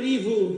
Antananarivo.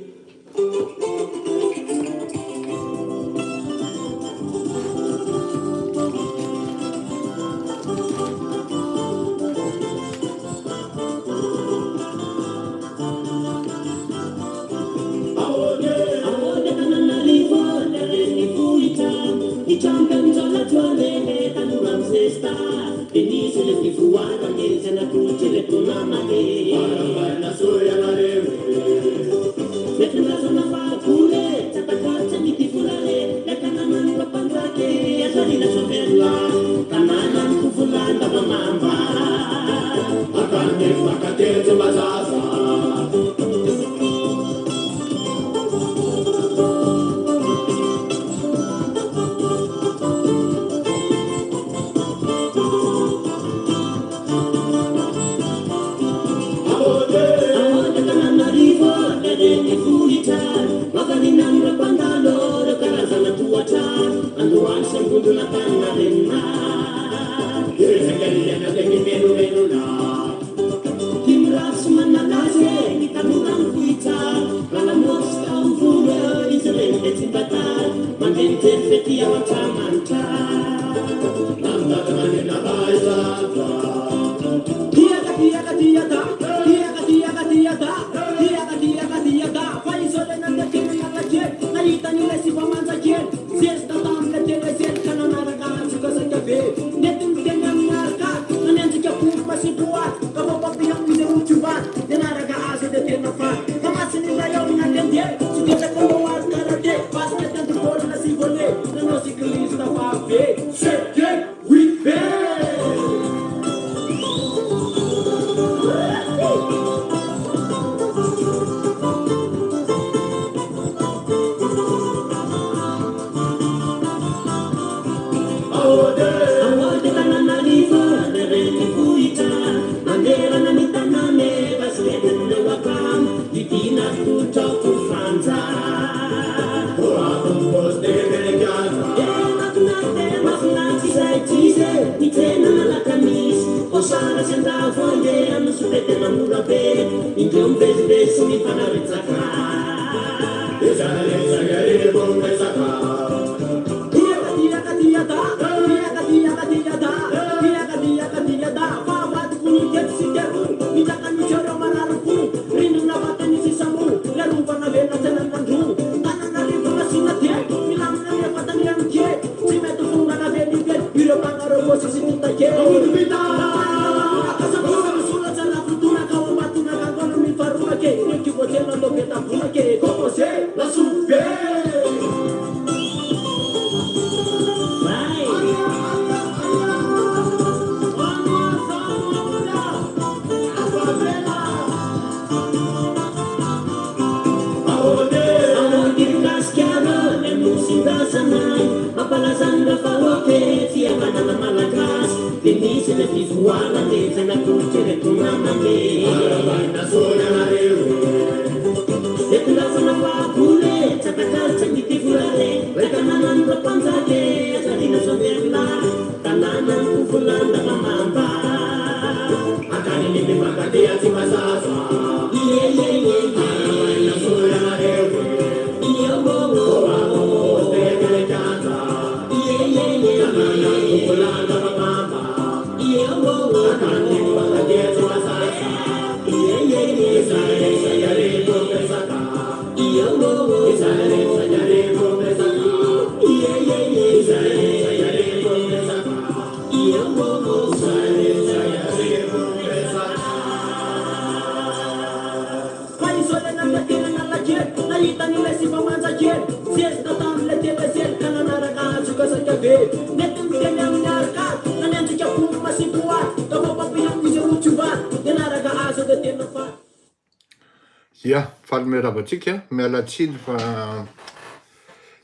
Ia, falymiarabatsika miala tsiny fa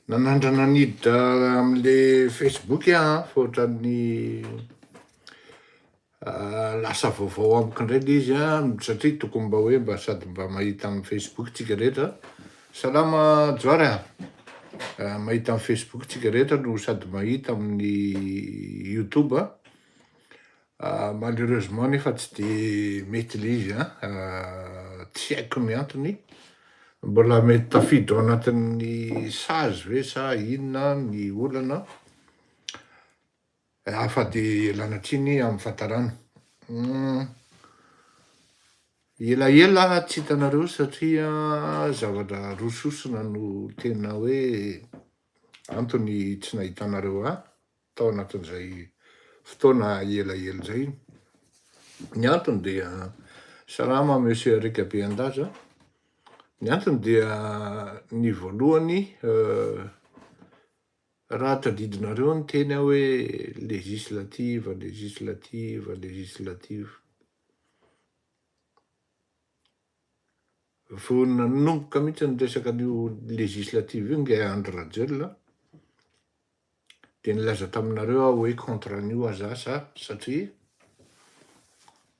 nanandrana niditra am'le Facebook fa ohatran'ny lasa vaovao amiko indray le izy satria tokony mba hoe mba sady mba mahita amin'ny Facebook tsika rehetra. Salama Joary mahita amin'ny Facebook tsika rehetra no sady mahita amin'ny YouTube malheureusement nefa tsy de mety le izy tsy haiko ny antony mbola mety tafiditra ao anatin'ny sazy ve sa inona ny olana afa-de lanatriny amin'ny fahatarana. Elaela tsy hitanareo satria zavatra rososona no tena hoe antony tsy nahitanareo tao anatin'izay fotoana elaela zay. Ny antony dia salama monsieur Rekabeandaza. Ny antony dia ny voalohany raha tadidinareo ny teny hoe législative. Vao nanomboka mihitsy ny resaka an'io législative io nge Andry Rajoelina de nilaza taminareo aho hoe contre an'io azasa satria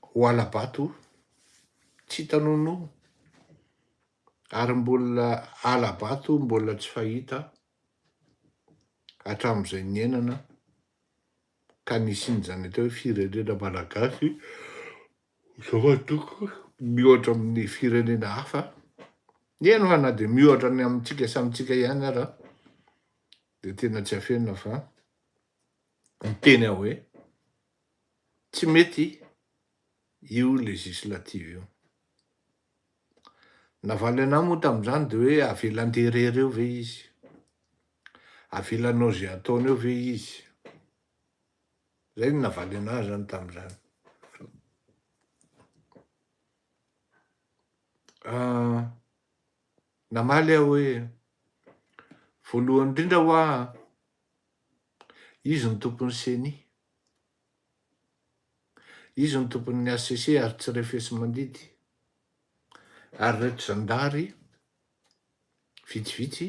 ho alabato tsy hitanono ary mbola alabato mbola tsy fahita hatramin'izay niainana ka nisinjany atao hoe firenena malagasy zavatoko mihoatra amin'ny firenena hafa. Eny fa na de mihoatra ny amintsika samitsika ihany ara de tena tsy afenina fa miteny aho hoe tsy mety io législative io. Navaly anahy moa tamin'izany de hoe avelan-derery eo ve izy, avelanao zay ataony eo ve izy. Zay ny navaly anahy zany tamin'izany. Namaly aho hoe voalohany indrindra hoa izy ny tompon'ny CENI, izy ny tompon'ny ACC ary tsy refesy mandidy, ary reto zandary vitsivitsy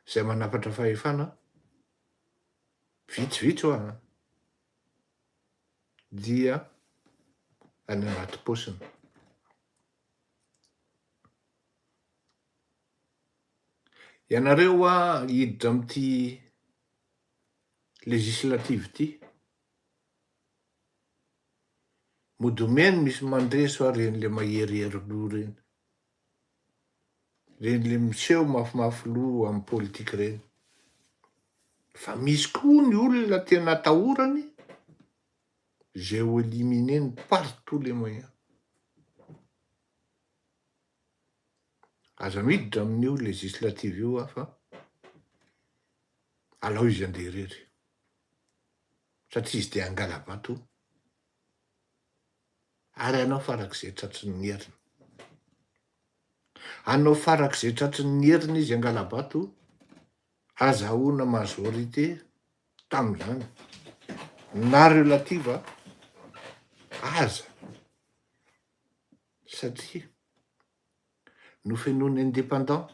zay manapatra fahefana vitsivitsy hoa dia any anaty paosiny. Ianareo hiditra am'ty législative ty modomeny misy mandreso reny le maherihery lo reny le miseho mafimafy lo amin'ny politika reny, fa misy koa ny olona tena atahorany géo-élimineny par tous les moyens. Aza miditra amin'io législative io fa alao izy andeha irery satria izy de angalabato ary anao farak'izay tratry ny heriny. Anao farak'izay tratry ny heriny izy angalabato, azahoana majorité tamin'izany na relative aza satria nofenoiny indépendant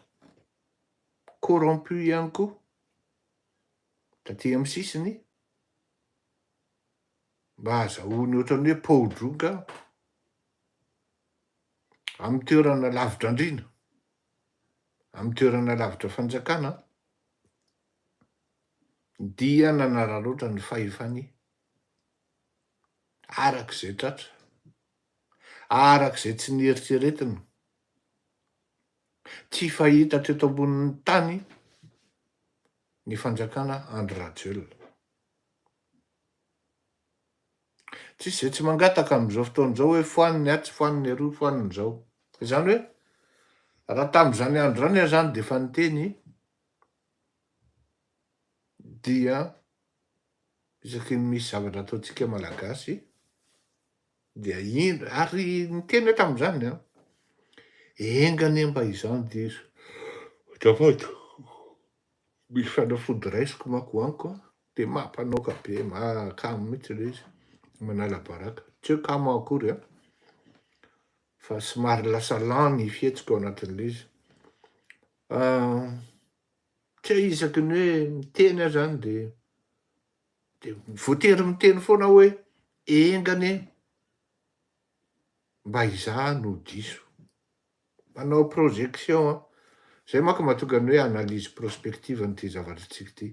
corrompu ihany koa taty amin'ny sisiny mba azahoany ohatrany hoe paodroka amin'ny toerana lavitra andrina, amin'ny toerana lavitra fanjakana dia nanararoatra ny fahefany arak'izay tratra, arak'izay tsy nieritreretiny, tsy fahita teto ambonin'ny tany ny fanjakana Andry Rajoelina. Tsisy zay tsy mangataka amin'izao fotoan'izao hoe foaniny tsy foaniny aroa, foaniny zao. Zany hoe raha tamin'izany andro zany zany de efa niteny dia isaky ny misy zavatra ataontsika malagasy dia ino ary niteny tamin'izany engany mba izany diso azafady misy fanafody raisiko manko aniko de mampanoka be mahakamo mihitsy le izy manala baraka tsy hoe kamo akory fa somary lasa lany fihetsika ao anatin'le izy. Tsy isaky ny hoe miteny aho zany de voatery miteny foana hoe engany mba izaha no diso. Manao projection zay manko mahatonga ny hoe analyse prospective n'ity zavatra tsika ty.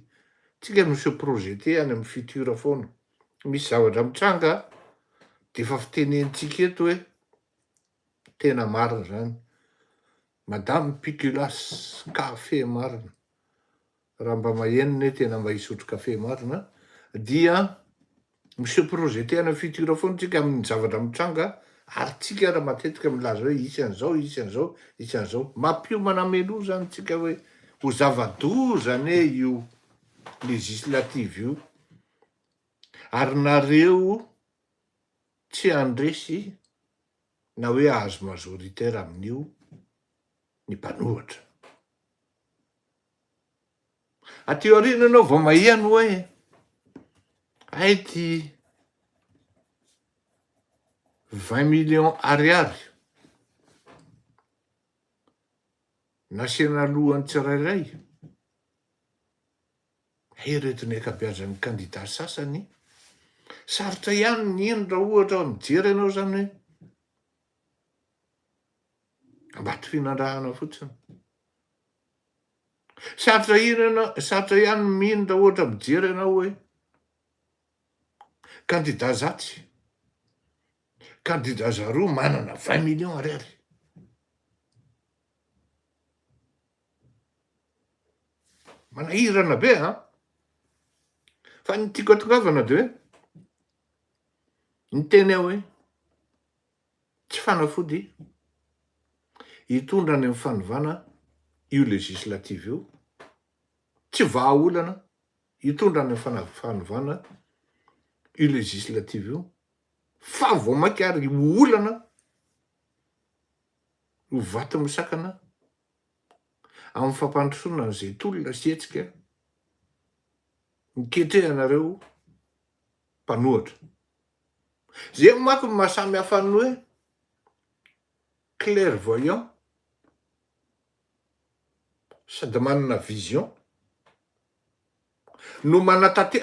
Tsika no se projete any amin'ny futur foana. Misy zavatra mitranga de efa fitenentsika eto hoe tena marina zany Madame Piculas kafe marina. Raha mba mahenina tena mba hisotro kafe marina dia misy projet tena fitira foana tsika amin'ny zavatra mitranga ary tsika raha matetika milaza hoe isy an'izao isy an'izao isy an'izao mampiomana melo zany tsika hoe ho zava-dozany io législative io ary nareo tsy andresy na hoe azo majoritaire amin'io ny mpanohatra. Aty aoriana anao vao maheno hoe ay ty 20 millions ariary nasiana lohany tsirairay. Ireto ny ankabeazan'ny candidat sasany sarotra ihany ny ino raha ohatra mijery ianao zany hoe ambato finandrahana fotsiny. Sarotra ihany mino raha ohatra mijery ianao hoe candidat zatsy, candidat zaroa manana 20 millions ariary. Manahirana be fa ny tiako atongavana de hoe ny teny aho hoe tsy fanafody hitondra any amin'ny fanovana io législative io, tsy vahaolana hitondra any amin'ny fanovana io législative io, fa vao mankary olana ho vato misakana amin'ny fampandrosoana an'izay tolona sihetsika niketrehanareo mpanohatra. Zay manko ny mahasamy hafa ny hoe clairvoyant sady manana vision no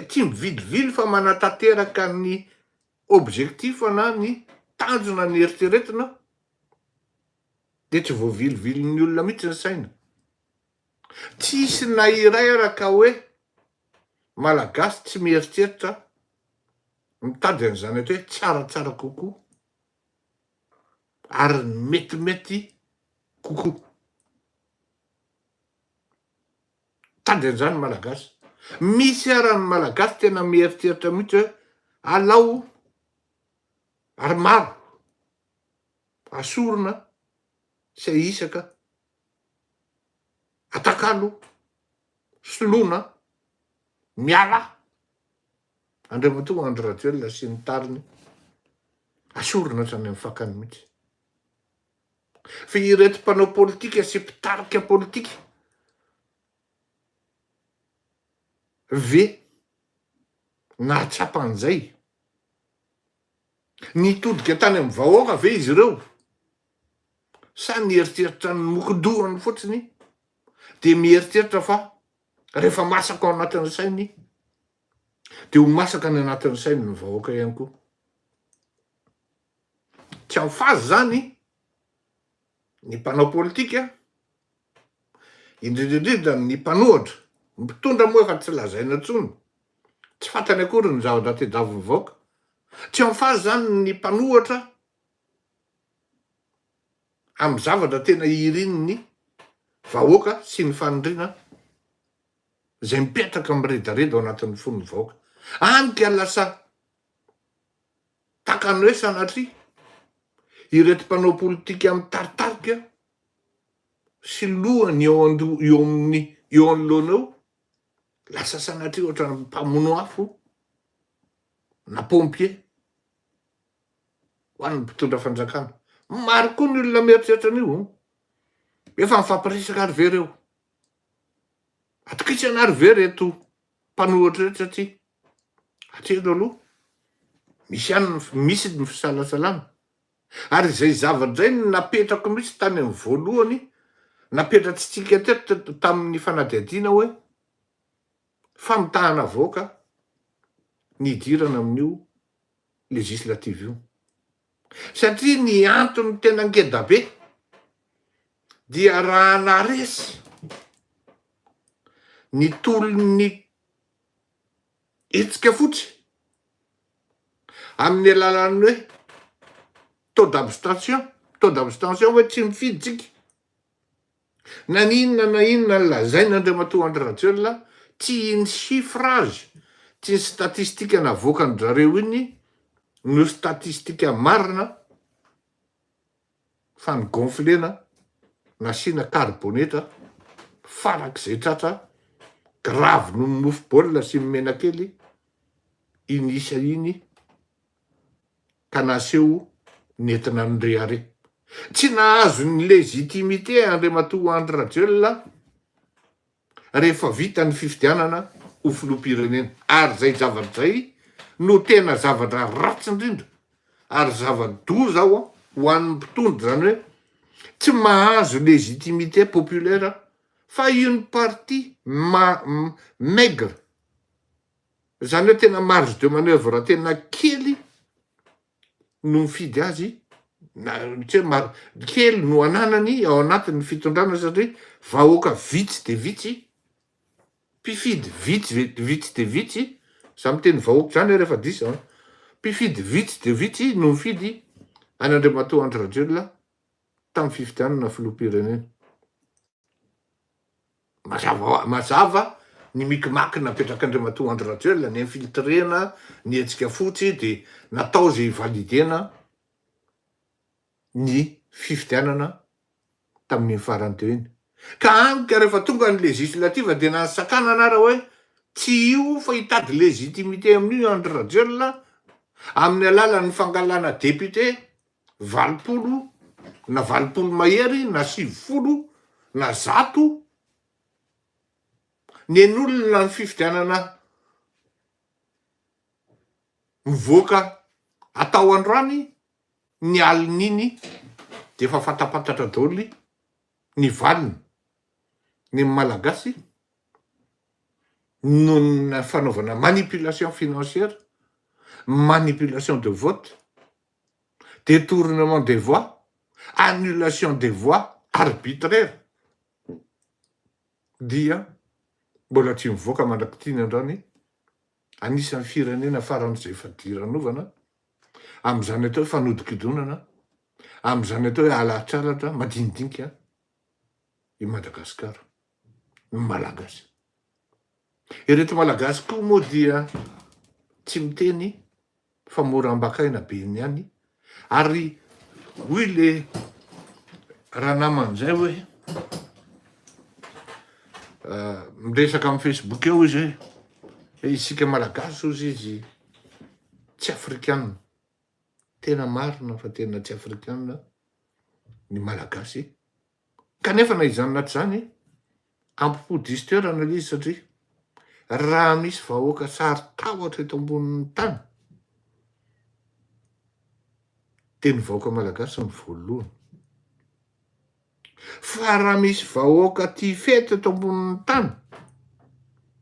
tsy mivilivily fa manatanteraka ny objectif na ny tanjona ny eritreretina de tsy voavilivilin'ny olona mihitsy ny saina. Tsisy na iray araka hoe malagasy tsy mieritreritra mitady an'izany hoe tsaratsara kokoa ary metimety kokoa. Tady an'izany malagasy. Misy arany malagasy tena mieritreritra mihitsy hoe alao ary maro asorona sy ahisaka atakalo soloina miala Andriamatoa Andry Rajoelina sy ny tariny asorona hatrany amin'ny fakany mihitsy. Fa ireto mpanao politika sy mpitarika politika ve nahatsapan'izay nitodika tany amin'ny vahoaka ve izy ireo sa nieritreritra ny mokodohany fotsiny de mieritreritra fa rehefa masaka ao anatin'ny sainy de ho masaka ny anatin'ny sainy ny vahoaka ihany koa. Tsy am'fazy zany ny mpanao politika indrindrindrindra ny mpanohatra mpitondra moa efa tsy lazaina tsony, tsy fantany akory ny zavatra tedaviny vahoaka. Tsy am'fazy zany ny mpanohatra amin'ny zavatra tena irin'ny vahoaka sy ny fanondrina zay mipetraka miredareda ao anatin'ny fon'ny vahoaka. Anika lasa takany hoe sanatria ireto mpanao politika mitaritarika sy lohany eo anoloana lasa sanatria ohatra ny mpamono afo na pompier ho an'ny mpitondra fanjakana. Maro koa ny olona mieritreritra an'io efa mifampiresaka ary ve reo. Atokisana ary ve reto mpanohatra reto satria hatreto aloha misy ny fisalasalana. Ary zay zavatra zay ny napetrako mihitsy tany amin'ny voalohany, napetratsika teto tamin'ny fanadihadiana hoe famitahana vahoaka nidirana amin'io législative io. Satria ny antony tena ngeda be dia raha naresy ny tolony hetsika fotsy amin'ny alalan'ny hoe taux d'abstention hoe tsy mifidy tsika Na inona ny lazain'Andriamatoa Andry Rajoelina, tsy ny chiffrage, tsy ny statistika navoakan'zareo iny no statistika marina fa ny gonflena nasiana karboneta farak'izay tratra gravy no mofo baolina sy menakely iny isa iny ka naseho nentina ny rehare. Tsy nahazo ny legitimité Andriamatoa Andry Rajoelina rehefa vita ny fifidianana ho filoham-pirenena, ary zay zavatra zay no tena zavatra ratsy indrindra ary zava-doza ho an'ny mpitondra, zany hoe tsy mahazo legitimité populaire fa une partie maigre, zany hoe tena marge de manœuvre tena kely no mifidy azy, tsy hoe kely no ananany ao anatin'ny fitondrana, satria vahoaka vitsy de vitsy, mpifidy vitsy de vitsy, za miteny vahoaka zany rehefa diso, mpifidy vitsy de vitsy no mifidy an'Andriamatoa Andry Rajoelina tamin'ny fifidianana filoham-pirenena. Mazava ny mikimaky napetrak'Andriamatoa Andry Rajoelina, ny infiltrena, ny hetsika fotsy de natao zay validena ny fifidianana tamin'ny farany teo iny. Ka anika rehefa tonga ny législative de nasakana anara hoe tsy io fa hitady legitimité amin'io Andry Rajoelina amin'ny alalan'ny fangalana député 20 na 20 mahery na 90 na 100 nen'olona ny fifidianana mivoaka atao androany ny alin'iny de efa fantapantatra daoly ny valiny, ny malagasy no na fanaovana manipulation financière, manipulation de vote, détournement des voix, annulation des voix arbitraire, dia mbola tsy mivoaka mandrakitiny androany anisan'ny firenena faran'izay fadiranovana am'izany atao hoe fanodikidonana, am'izany atao hoe alatralatra madinidinika i Madagasikara, ny malagasy. Ireto malagasy koa moa dia tsy miteny fa mora ambakaina be ny any, ary hoy le raha naman'izay hoe miresaka amin'ny Facebook eo izy hoe isika malagasy ozy izy tsy afrikanina. Tena marina fa tena tsy afrikanina ny malagasy, kanefa na izany naty zany ampipodisiterana le izy, satria raha misy vahoaka sary tahotra eto ambonin'ny tany de ny vahoaka malagasy ny voalohany, fa raha misy vahoaka tia fety eto ambonin'ny tany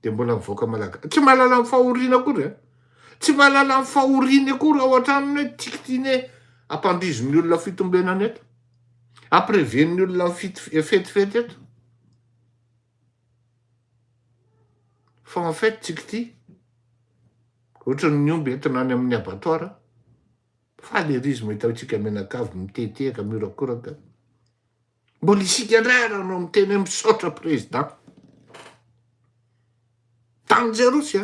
de mbola mivoaka malagasy. Tsy mahalala amin'ny fahoriana akory, tsy mahalala amin'ny fahoriana akory ao an-tranony hoe tikitiny ampandrizony olona fitombenana eto, ampireveniny olona fetifety eto, fa en fait tsikity ohatran'ny omby entina any amin'ny abattoir, falerisme hitatsika menakavy mitetehaka miorakoraka. Mbola isika indray raha no miteny misaotra président dangerosy,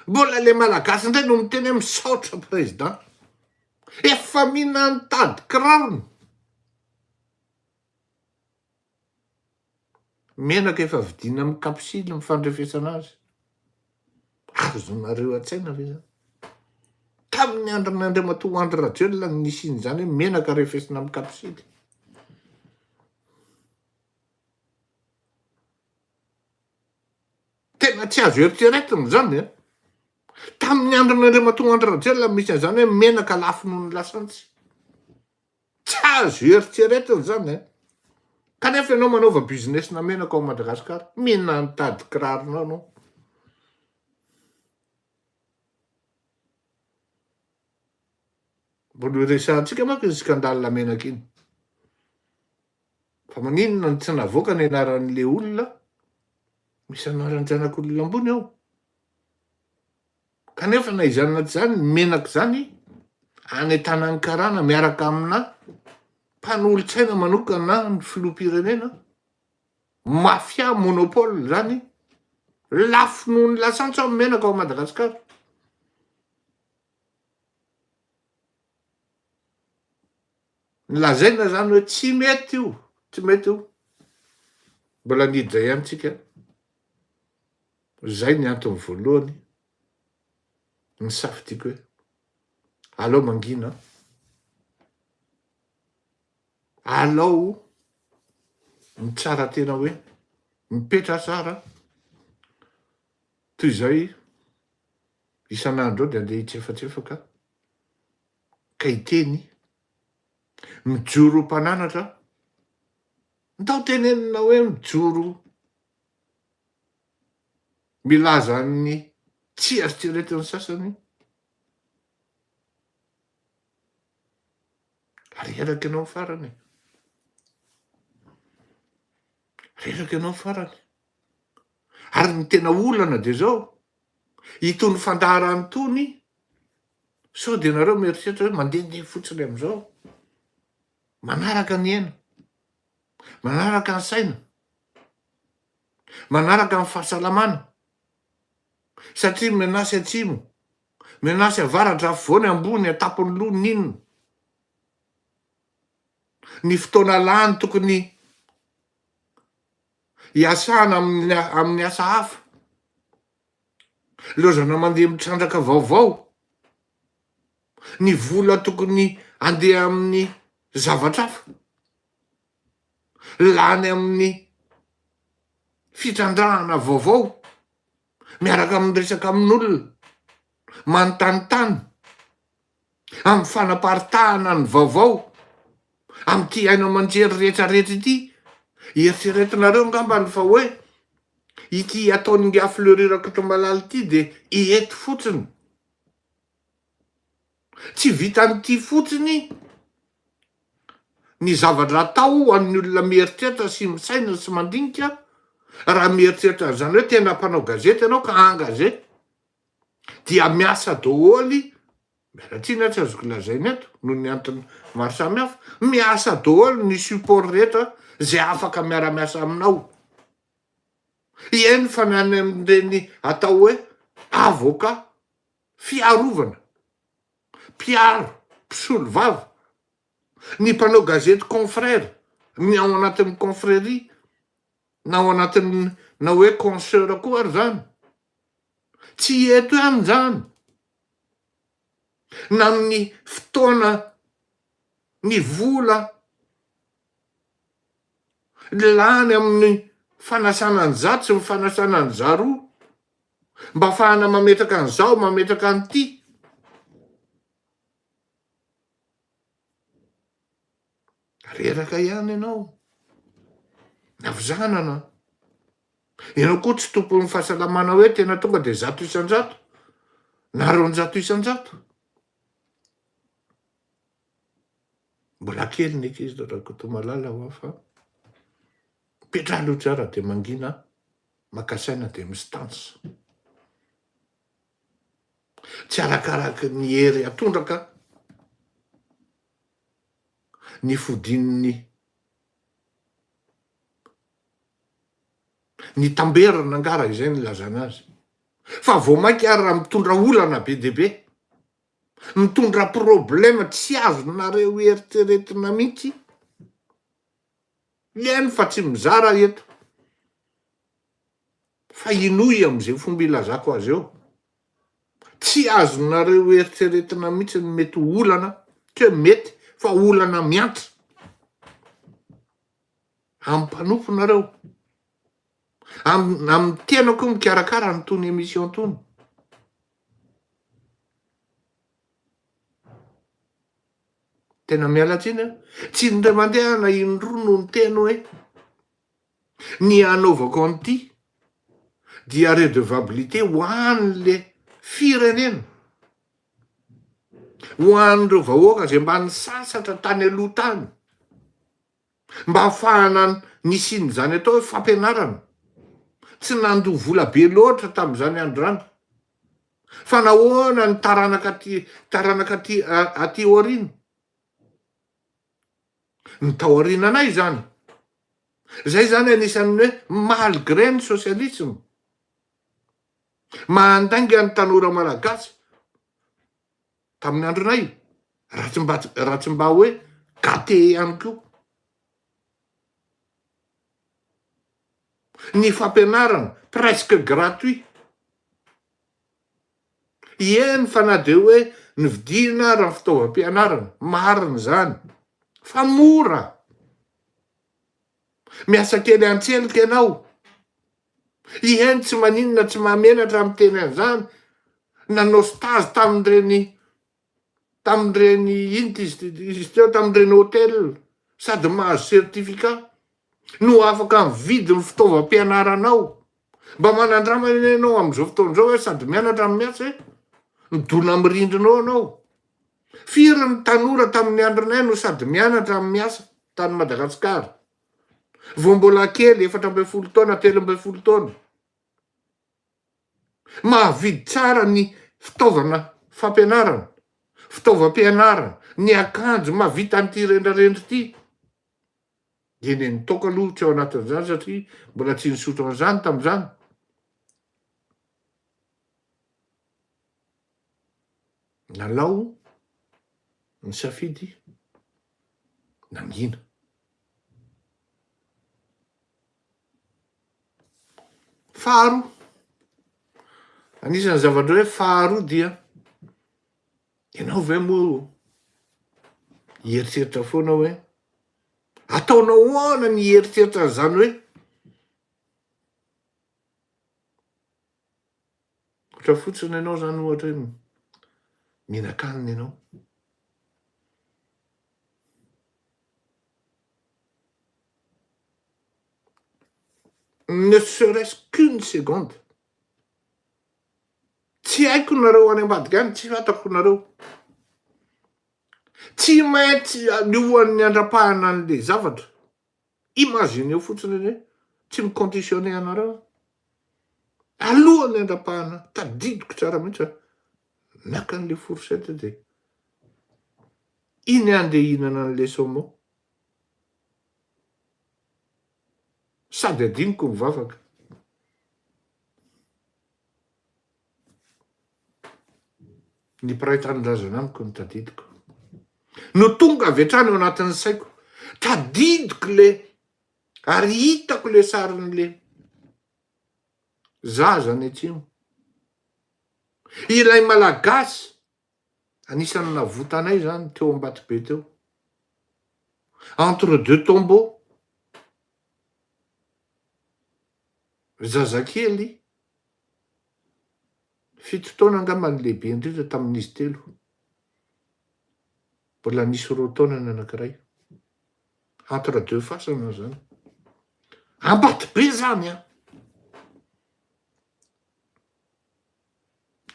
mbola le malagasy indray no miteny misaotra président, efa mihinany tady kirarony. Menaka efa vidina amin'ny kapsily mifandrefesana azy, azonareo an-tsaina ve zany? Tamin'ny andron'Andriamatoa Andry Rajoelina ny nisian'izany hoe menaka refesina amin'ny kapsily. Tena tsy azo eritreretiny zany, tamin'ny andron'Andriamatoa Andry Rajoelina misy an'izany hoe menaka lafo noho ny lasantsy. Tsy azo eritreretiny zany, kanefa ianao manaova business na menaka ao Madagasikara, mihinany tady kirarona anao. Mbola resahantsika manko ny skandale menaka iny, fa maninona tsy navoaka ny anaran'le olona, misy anaran'ny zanak'olona ambony ao, kanefa na izany naty zany menaka zany anetana ny karana miaraka amina mpanolotsaina manokana ny filoham-pirenena mafia monopole zany lafo noho ny lasantso amin'ny menaka ao Madagasikara. Lazaina zany hoe tsy mety io, tsy mety io. Mbola nidy zay ihany tsika. Zay ny antony voalohany ny safidiko hoe alao mangina, alao ny tsara tena hoe mipetra tsara. Toy izay isan'andro ao de andeha hitsefatsefaka ka hiteny mijoro mpananatra, ndao tenenina hoe mijoro milaza ny tsy eritreretin'ny sasany. Reraky ianao farany, reraky ianao farany. Ary ny tena olana de zao, itony fandaharany tony, sao de nareo mieritreritra hoe mandehandeha fotsiny am'izao, manaraka ny aina, manaraka ny saina, manaraka ny fahasalamana, satria menasy atsimo, menasy avaratra, afovoany, ambony, atapony loha, ninona. Ny fotoana lany tokony hiasana amin'ny asa hafa, lozana mandeha mitrandraka vaovao, ny vola tokony andeha amin'ny zavatra hafa, lany amin'ny fitrandrahana vaovao, miaraka amin'ny resaka amin'olona, manontanytany, amin'ny fanaparitahana ny vaovao, amin'ity aina aman-jery rehetrarehetra ity. Eritreretinareo ngambany fa hoe ity ataony afleurirako to malala ity de iety fotsiny. Tsy vitan'ity fotsiny ny zavatra atao an'ny olona mieritreritra sy misaina sy mandinika, raha mieritreritra zany hoe tena mpanao gazety ianao ka an-gazety, dia miasa daholo. Mialatsiny tsy azoko lazaina eto noho ny antony maro samihafa, miasa daholo ny support rehetra zay afaka miara-miasa aminao. Eny fa ny any amin'ireny atao hoe avocat fiarovana, mpiaro, mpisolo vava, ny mpanao gazety confrère, ny ao anatin'ny confrérie, na ao anatin'ny na hoe conseur koa ary zany, tsy eto ihany zany. Na ny fotoana, ny vola lany amin'ny fanasana ny zato sy ny fanasana ny zaroa, mba ahafahana mametraka an'izao, mametraka an'ity. Reraka ihany ianao, navizanana. Ianao koa tsy tompon'ny fahasalamana hoe tena tonga de 100 isan-jato na 200 isan-jato. Mbola kely ny ankizy raha to malala ho fa petra aloha tsara de mangina, maka saina de mistansa. Tsy arakaraky ny hery atondraka, ny fodin'ny ny tamberana angara izay ny lazana azy. Fa vao mainky ary raha mitondra olana be dia be, mitondra problema tsy azonareo eritreretina mihitsy, eny fa tsy mizara eto. Fa inoy am'izay fomba ilazako azy eo, tsy azonareo eritreretina mihitsy ny mety olana, ke mety fa olana miantra. Ampanompo nareo, amin'ny tenako mikarakara ny tony émission tony. Tena miala tsiny, tsy ndray mandeha na indroa no ny teny hoe ny anaovako an'ity dia redevabilité ho an'le firenena, ho an'ireo vahoaka zay mba nisasatra tany aloha tany, mba ahafahana nisy zany atao hoe fampianarana. Tsy nandoa vola be loatra tamin'izany androany, fa nahoana ny taranaka aty aoriana. Ny tao aoriananay zany Zay zany anisan'ny hoe malgré ny sosialisme mahandainga ny tanora malagasy tamin'ny andronay raha tsy mba hoe gate ihany koa. Ny fampianarana presque gratuit. Eny fa na de hoe nividina raha fitaovam-pianarana marina zany fa mora. Miasa kely antselika ianao. Eny tsy maninona tsy mahamenatra amin'ny teny an'izany. Nanao stage tamin'ireny izy teo tamin'ireny hôtel sady mahazo certificat no afaka mividy ny fitaovam-pianaranao. Mba manandramana ianao amin'izao fotoan'izao hoe sady mianatra amin'ny miasa midona amin'ny rindrinao anao. Firy ny tanora tamin'ny andronay no sady mianatra amin'ny miasa tany Madagasikara. Vao mbola kely 14 taona 13 taona. Mahavidy tsara ny fitaovana fampianarana, fitaovam-pianarana, ny akanjo mahavita an'ity rendrarendra ity. Eny ny toka aloha tsy ao anatin'izany satria mbola tsy nisotro an'izany tamin'izany. Nalao ny safidy nangina. Faharoa, anisan'ny zavatra hoe faharoa dia ianao ve moa hieritreritra foana hoe ataonao ahoana ny heritreritra zany hoe ohatra fotsiny ianao zany ohatra hoe mihinan-kanina ianao. Ne serait-ce qu'une seconde. Tsy haiko nareo any ambadika any, tsy fantako nareo. Tsy maintsy alohan'ny andrapahana an'le zavatra. Imagineo fotsiny hoe tsy miconditionné anareo. Alohan'ny andrapahana, tadidiko tsara mihitsy naka an'le fourchette de iny andeha hihinana an'le saumon. Sady adiniko mivavaka. Ny mpiray tanindrazana amiko ny tadidiko. No tonga avy hatrany ao anatin'ny saiko, tadidiko le ary hitako le sarin'le zaza any atsimo. Ilay malagasy anisan'ny navotanay zany teo Ambatobe teo. Entre deux tombeaux. Zazakely 7 taona angamba ny lehibe indrindra tamin'izy 3. Mbola nisy 2 taona ny anankiray. Entre deux fasana zany. Ambatobe zany a.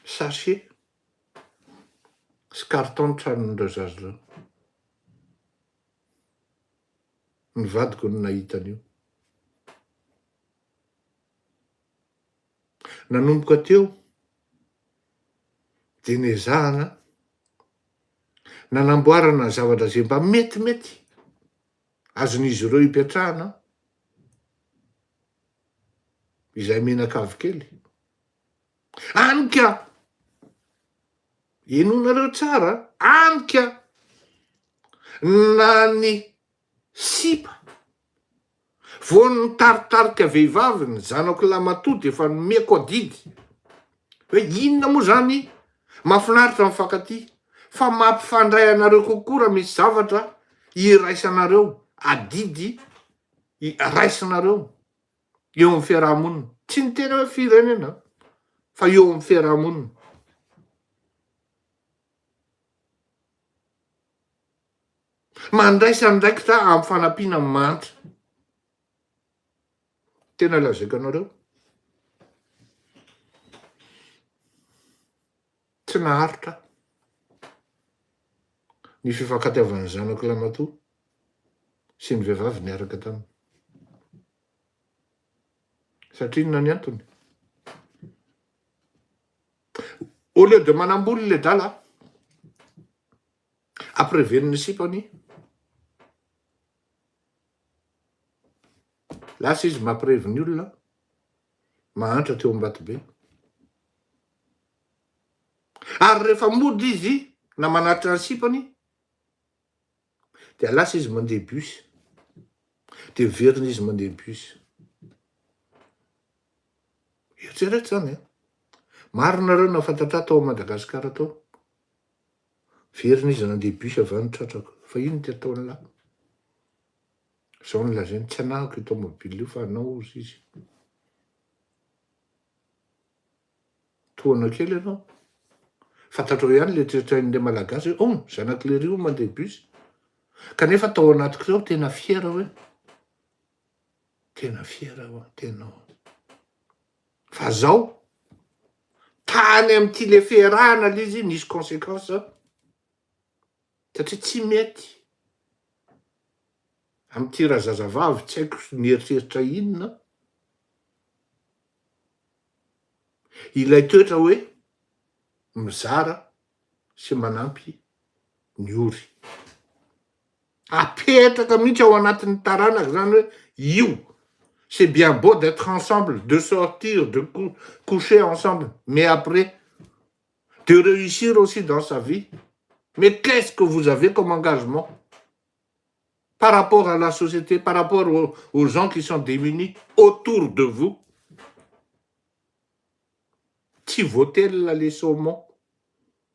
Sachet sy carton tranon'ireo zaza zao. Ny vadiko no nahitan'io. Nanomboka teo de nezahana nanamboarana zavatra zay mba metimety azon'izy ireo hipetrahana izay menakavy kely. Anika enonareo tsara, anika na ny sipa vao nitaritarika vehivavy ny zanako lamatody efa nomeko adidy hoe inona moa zany mahafinaritra mifankaty fa mampifandray anareo kokoa raha misy zavatra iraisanareo adidy raisinareo eo amin'ny fiarahamonina. Tsy ny tena hoe firenena fa eo amin'ny fiarahamonina. Mandraisa ndraikitra amin'ny fanampiana mantra. Tena lazaiko anareo. Tsy naharitra ny fifankatiavan'ny zanako Lamatoa sy ny vehivavy niaraka taminy. Satria inona ny antony? Au lieu de manamboly le dala, apreven'ny sipany Lasa izy mampirevy ny olona, mahantra teo Ambatobe. Ary rehefa mody izy na manatitra ny sipany, de lasa izy mandeha bus. De verina izy mandeha bus. Eritrereto zany a. Maro nareo nafantatra tao Madagasikara tao. Verina izy nandeha bus avy any Tratrako. Fa ino ty ataony lahy? Zao no lazainy, tsy anahako io tomobile io fa anao ozy izy. Toana kely ianao. Fantatrao ihany le tretren'le Malagasy hoe zanak'le rio mandeha bus. Kanefa tao anatiko zao tena fiera hoe. Tena fiera ho tena. Fa zao tany am'ty le fiarahana l'izy nisy conséquence satria tsy mety. Am'ty razazavavy tsy haiko nieritseritra inona. Ilay toetra hoe mizara sy manampy ny ory. Apetraka mihitsy ao anatin'ny taranaka zany hoe io. C'est bien beau d'être ensemble, de sortir, de coucher ensemble, mais après, de réussir aussi dans sa vie. Mais qu'est-ce que vous avez comme engagement par rapport à la société, par rapport aux gens qui sont démunis autour de vous? Tsy voately la leçon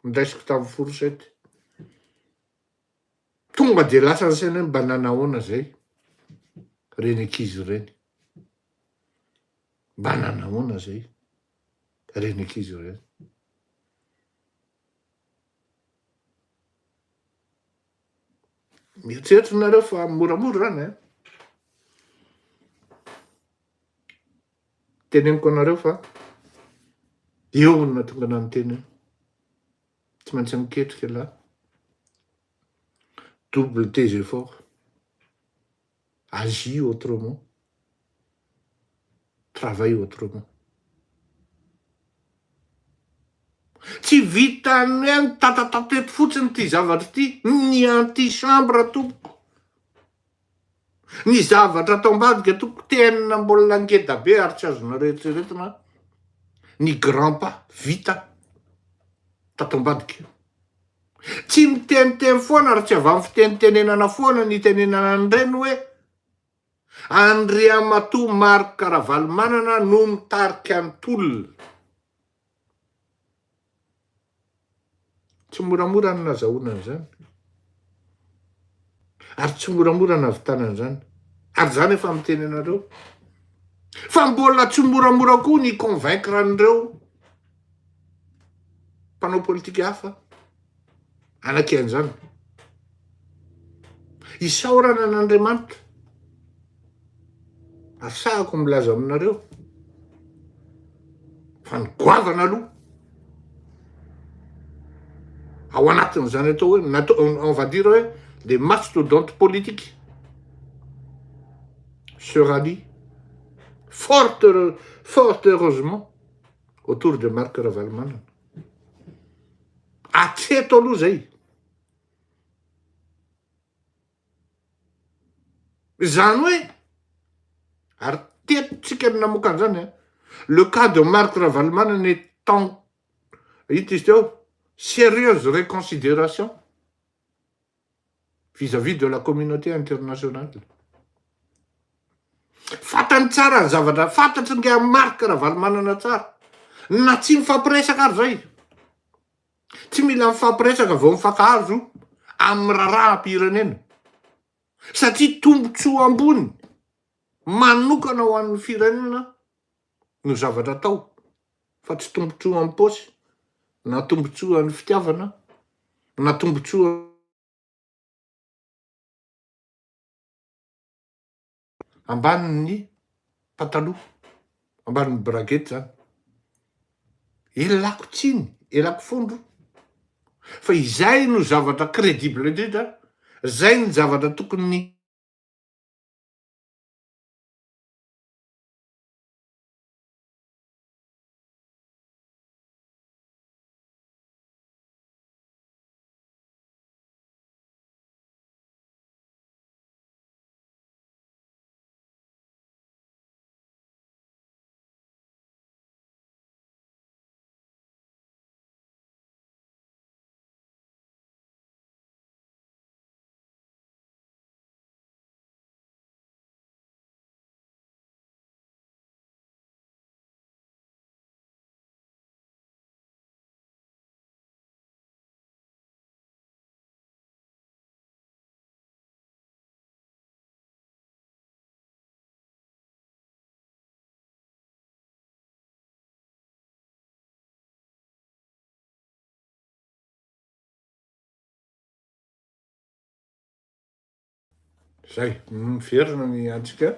ndaisiko tamin'ny forosety. Tonga de lasa ny saina hoe mba nanahoana zay reny ankizy reny. Mba nanahoana zay reny ankizy reny. Mieritseritra nareo fa moramora zany a. Teneniko anareo fa eo no nahatonga ana nyteny hoe tsy maintsy miketrika lahy. Double tes efforts. Agis autrement. Travaille autrement. Tsy vitany hoe tatatateto fotsiny ty zavatra ty, ny antichambre tompoko. Ny zavatra atao ambadika tompoko tena mbola ngeda be ary tsy azonareo eritreretina. Ny grand pas vita tato ambadika. Tsy miteniteny foana ary tsy avy amin'ny fitenitenenana foana ny tenenana an'ireny hoe Andriamatoa Marc Ravalomanana no mitarika ny tolona. Tsy moramora ny nazahoana an'izany. Ary tsy moramora ny havitana an'izany. Ary zany efa miteny anareo. Fa mbola tsy moramora koa ny convaincre an'ireo mpanao politika hafa anakian'izany. Isaorana an'Andriamanitra. Asahako milaza aminareo fa ny goavana aloha ao anatin'izany atao hoe on va dire hoe les mastodontes politiques se rallient fort heureusement autour de Marc Ravalomanana. Atreto aloha zay. Zany hoe ary tetitsika ny namoaka an'izany le cas de Marc Ravalomanana étant sérieuse réconsidération vis-à-vis de la communauté internationale. Fatany tsara ny zavatra, fantatry nga Marc Ravalomanana tsara. Na tsy mifampiresaka ary zay. Tsy mila mifampiresaka vao mifankahazo amin'ny raharaham-pirenena. Satria tombontsoa ambony manokana ho an'ny firenena no zavatra atao. Fa tsy tombontsoa amin'ny paosy, na tombontsoa ny fitiavana, na tombontsoa ambanin'ny pataloha, ambanin'ny braguette zany. Elako tsiny, elako fondro. Fa izay no zavatra crédible indrindra, zay ny zavatra tokony Zay, miverina ny antsika.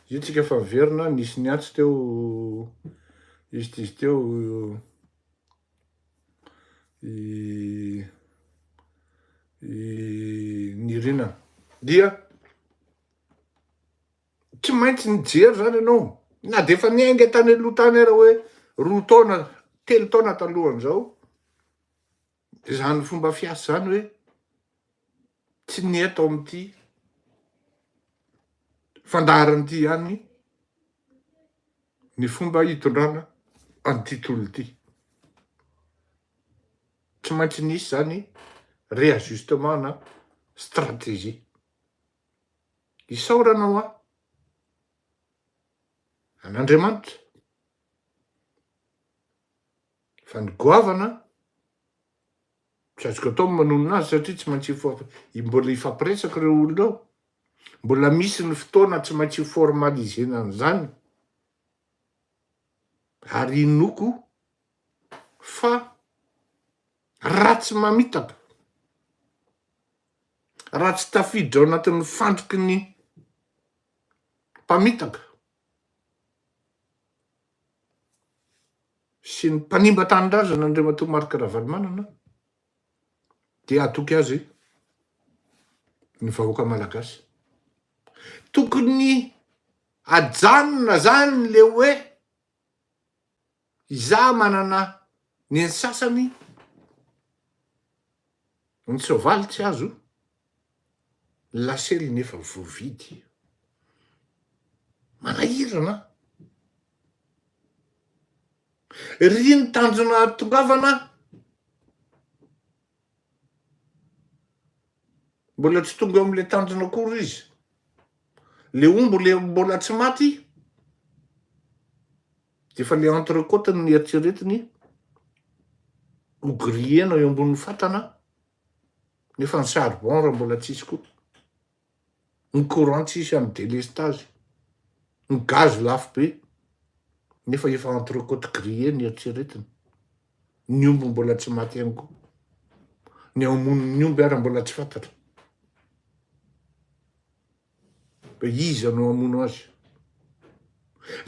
Io tsika fa miverina, nisy ny antsy teo, izy teo nirina. Dia tsy maintsy nijery zany ianao. Na de efa niainga tany aloha tany ara hoe 2 taona, 3 taona talohan'izao. Zany fomba fiasa zany hoe tsy ny atao amin'ity fandaharan'ity ihany ny fomba hitondrana an'ity tontolo ity. Tsy maintsy nisy zany réajustement na stratégie. Isaorana ho an'Andriamanitra fa ny goavana tsy azoko atao manonona azy satria tsy maintsy mbola ifampiresaka ireo olona ao. Mbola misy ny fotoana tsy maintsy formalisena an'izany. Ary inoko fa raha tsy mamitaka, raha tsy tafiditra ao anatin'ny fandriky ny mpamitaka sy ny mpanimba tanindrazana Andriamatoa Marc Ravalomanana dia atoky azy ny vahoaka malagasy. Tokony ajanona zany le hoe iza manana ny sasany ny soavaly tsy azo lasely nefa voavidy. Manahirana. Ry ny tanjona tongavana mbola tsy tonga am'le tanjona akory izy. Le ombo le mbola tsy maty de fa le entrecôte ny eritreretiny ho grillena eo ambonin'ny fatana nefa ny charbon raha mbola tsisy koa. Ny courant tsisy amin'ny délestage, ny gaz lafo be nefa efa entrecôte grillé ny eritreretiny. Ny ombo mbola tsy maty ihany koa. Ny amon'ny omby ara mbola tsy fantatra. Iza no amono azy.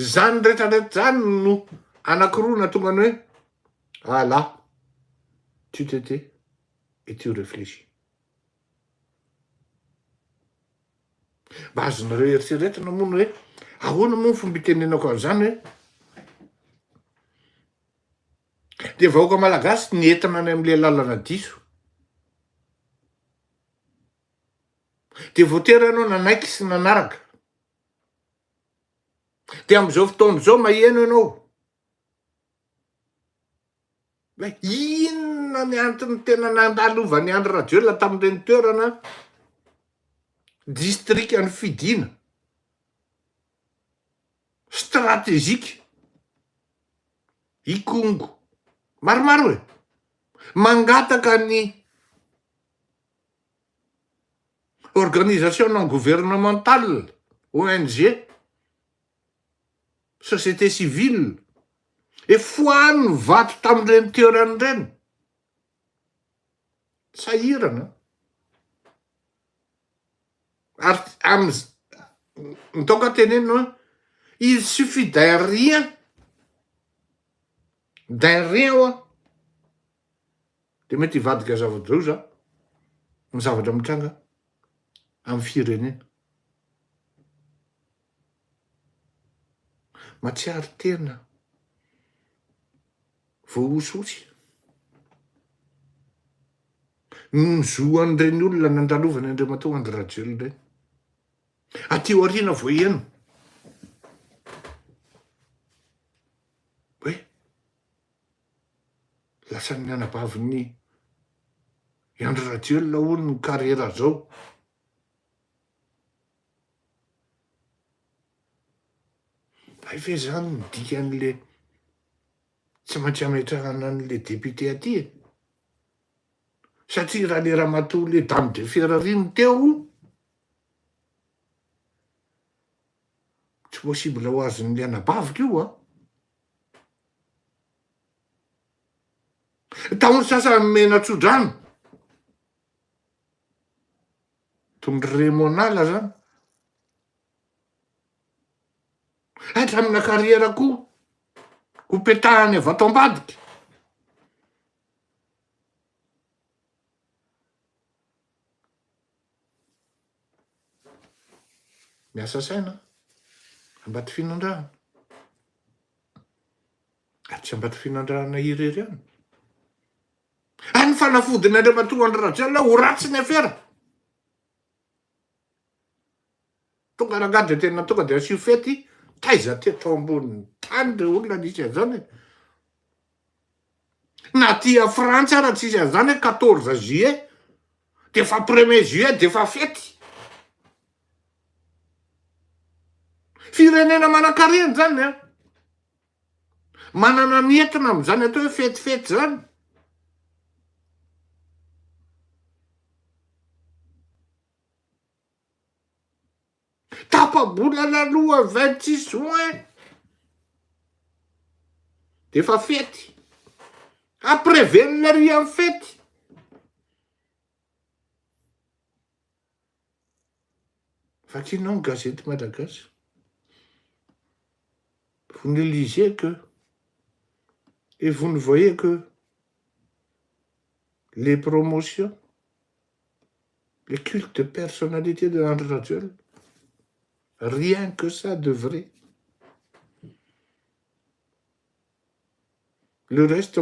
Zany rehetrarehetra zany no anankiroa na tonga ny hoe là, tu te tais et tu réfléchis. Mba azonareo eritreretana moa hoe ahoana moa fomba itenenako an'izany hoe de vahoaka malagasy ny entina any am'le lalana diso. De voatery ianao nanaiky sy nanaraka. De am'izao fotoana zao maheno ianao. Inona ny antony tena nandalova ny Andry Rajoelina tamin'ireny toerana distrikany fidina stratezika i Congo. Maromaro e. Mangataka ny organisation non gouvernementale, ONG, société civile, e foany vato tamin'ireny toerany ireny. Sahirana. Ary nitaoka tenenina hoe il suffit d'un rien de mety hivadika zava-dreo za ny zavatra mitranga amin'ny firenena. Matsiary tena voaososy mizoan'ireny olona nandalovany Andriamatoa Andry Rajoelina ireny. Aty aoriana voaheno hoe lasa ny anabavin'ny Andry Rajoelina hono ny karera zao. Ve zany ny dikan'le tsy maintsy ametrahana an'le député aty e. Satria raha le ramatoa le dame de fer riny teo, tsy possible ho azon'le anabavika io a. Taony sasany mena tsodrano. Tondre Monala zany. Hatramina kariera koa. Ho petahany vato ambadiky. Miasa saina ambaty finandrahana. Tsy ambaty finandrahana irery ihany. Any fanafodiny Andriamatoa Andry la ho ratsy ny afera. Tonga ragady tena tonga de asio fety, taiza teto ambony tany re olona nisy azany. Na tia Frantsa raha tsisy azany 14 juillet, de fa 1er juillet de fa fety. Firenena manan-karena zany a. Manana mientina am'zany atao hoe fetifety zany. Tapa-bolana aloha 26 juin de fa fety. Après velona ry amin'ny fety. Vakinao ny gazety malagasy. Vous ne lisez que, et vous ne voyez que les promotions, les cultes de personnalité de André Rajol. Rien que ça de vrai. Le reste,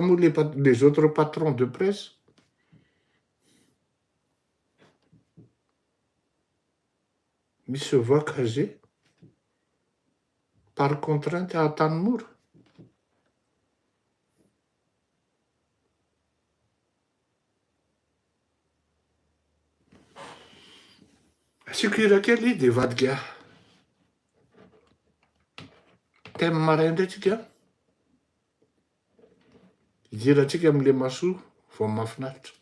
les autres patrons de presse, ils se voient caser par contrainte à Tanmour. Sikirakelly de vadika thème maraindratsika idiratsika am'le masoa vao mahafinaritra.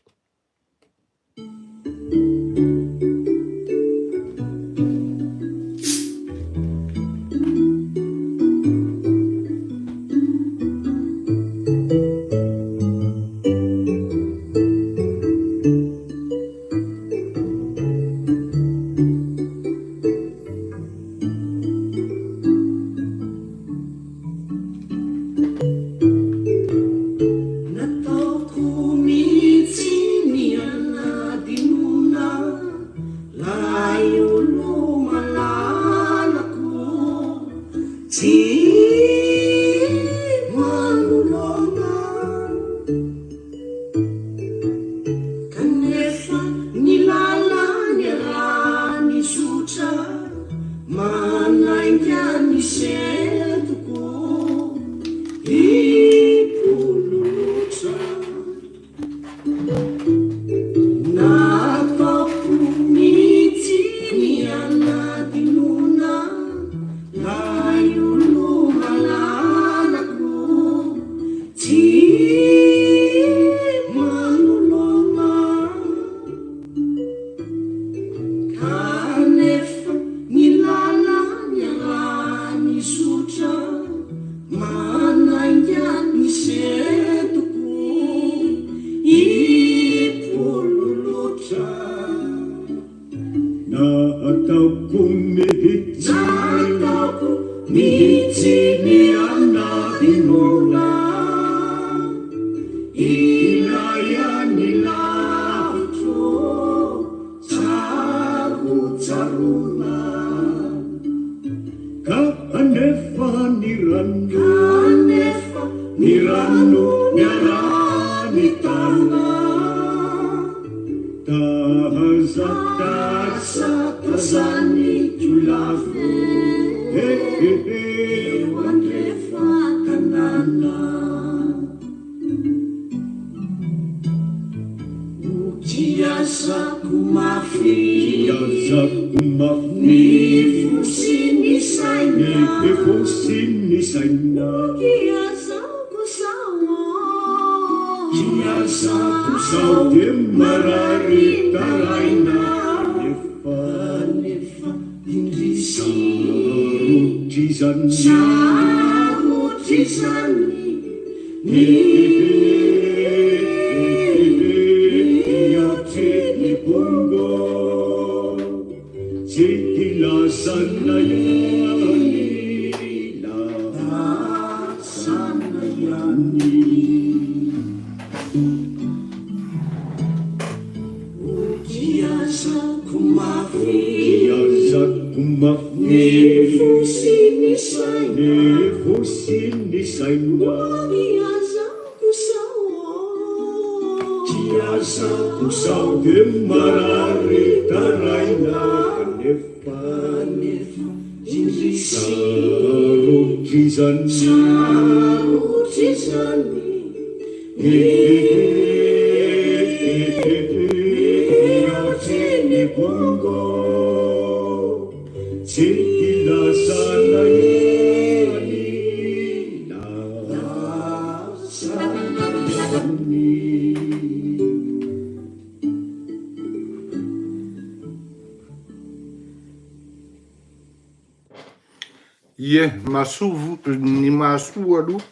Ie, mahasoa ny mahasoa aloha,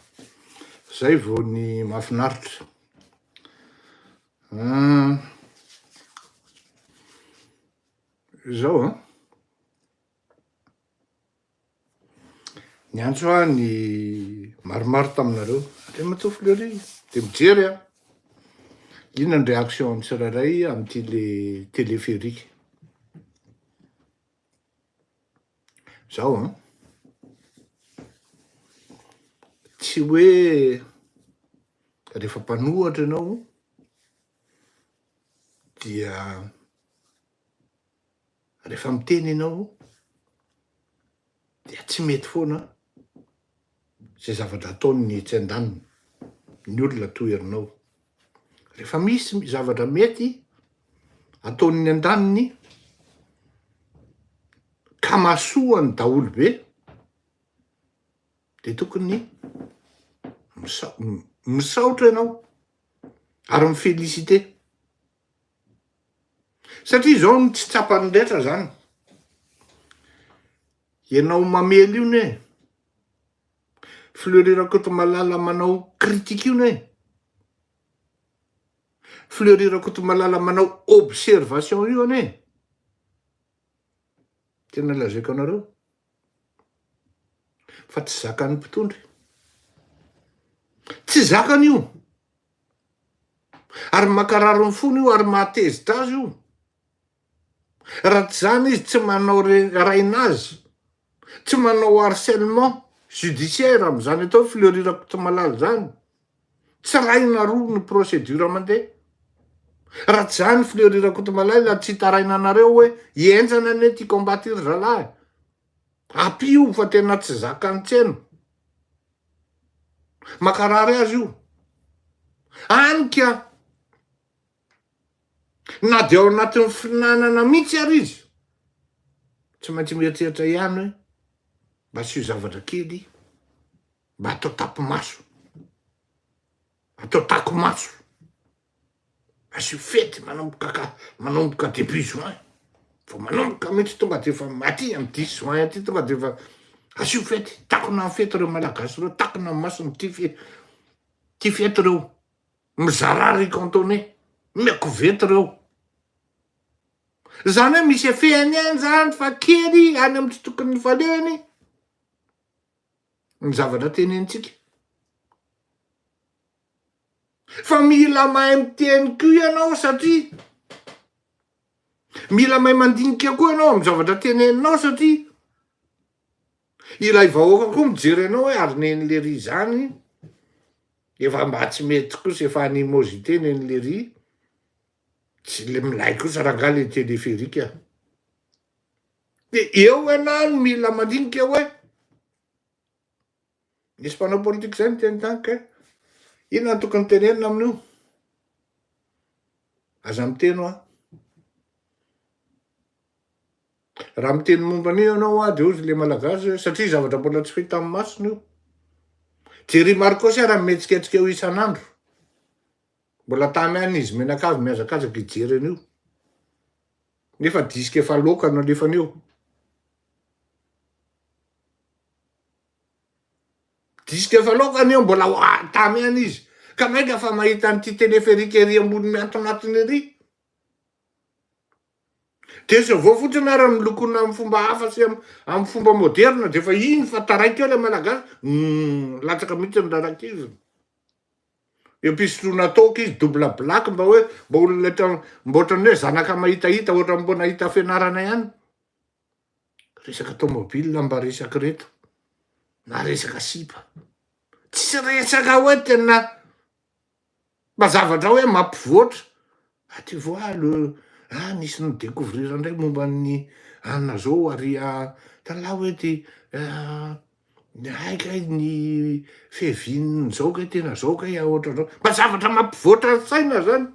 zay vao ny mahafinaritra. Zao ny androany maromaro taminareo, de matao fleury, de mijery inona ny réaction tsirairay am'ty le téléphérique. Zao tsy hoe rehefa mpanohatra ianao dia rehefa miteny ianao dia tsy mety foana zay zavatra ataony tsy an-daniny ny olona toerinao. Rehefa misy zavatra mety ataony an-daniny ka mahasoa ny daholo be, de tokony misaotra ianao ary mifelicité, satria zao ny tsy tsapany rehetra zany. Ianao mamely io ne Fleury Rakotomalala manao critique io ne Fleury Rakotomalala manao observation io ne, tena lazaiko anareo fa tsy zakan'ny mpitondry, tsy zakany io, ary makararo ny fony io, ary mahatezitra azy io. Raha tsy zany izy tsy manao rainazy, tsy manao harcèlement judiciaire am'zany atao Fleury Rakotomalala zany, tsy raina roa ny procédure mandeha. Raha tsy zany Fleury Rakotomalala tsy hitaraina anareo hoe hienjana ane ty combattre zalahy, apio fa tena tsy zakany tsena, makarary azy io. Anika na de ao anatin'ny finanana mihitsy ary izy, tsy maintsy mieritreritra ihany hoe mba asio zavatra kely, mba atao tapimaso, atao takomaso, asio fety manomboka début juin, fa manomboka mihitsy tonga de fa aty amy 10 juin aty tonga de fa asio fety, takona amin'ny fety reo malagasy reo, takona amin'ny masony ty fety reo, mizarary cantonné, miakovety reo. Zany hoe misy efehany any zany fa kely any amin'ny tokony ny valeny ny zavatra tenentsika. Fa mila mahay miteny koa ianao, satria mila mahay mandinika koa ianao amin'ny zavatra teneninao, satria ilay vahoaka koa mijery anao hoe ary nen'le ry zany efa mba tsy mety kosa, efa animosité nen'le ry, tsy le milay kosa raha le téléphérique. De eo ianao mila mandinika hoe nisy mpanao politika zay miteny tanka, inona no tokony tenenina amin'io? Aza miteny raha miteny momba an'io ianao de ozy le malagasy, satria zavatra mbola tsy fahita amin'ny masony io. Jery Marcos raha mihetsiketsika eo isan'andro, mbola tamy any izy menakavy miazakazaka ijery an'io, nefa disika efa loka no alefan'io. Disika efa loka an'io mbola tamy any izy, ka maika fa mahita an'ity téléphérique ery ambony mianto anatiny ery. De zay vao fotsiny ary milokona amin'ny fomba hafa sy amin'ny fomba moderna de efa iny fa taraiky eo le malagasy latsaka mihitsy ny rarak'iziny. Episotrona ataoko izy double black mba hoe mba olona mba ohatran'ny hoe zanaka mahitahita ohatra mbo nahita fianarana ihany. Resaka tomobile mba resaka reto na resaka sipa. Tsy resaka hoe tena mba zavatra hoe mampivoatra. Aty voalo nisy ny découvrir indray momba ny anona zao aria tala hoe ty haika ny fevininy zao ka tena zao ka ohatra zao. Mba zavatra mampivoatra saina zany.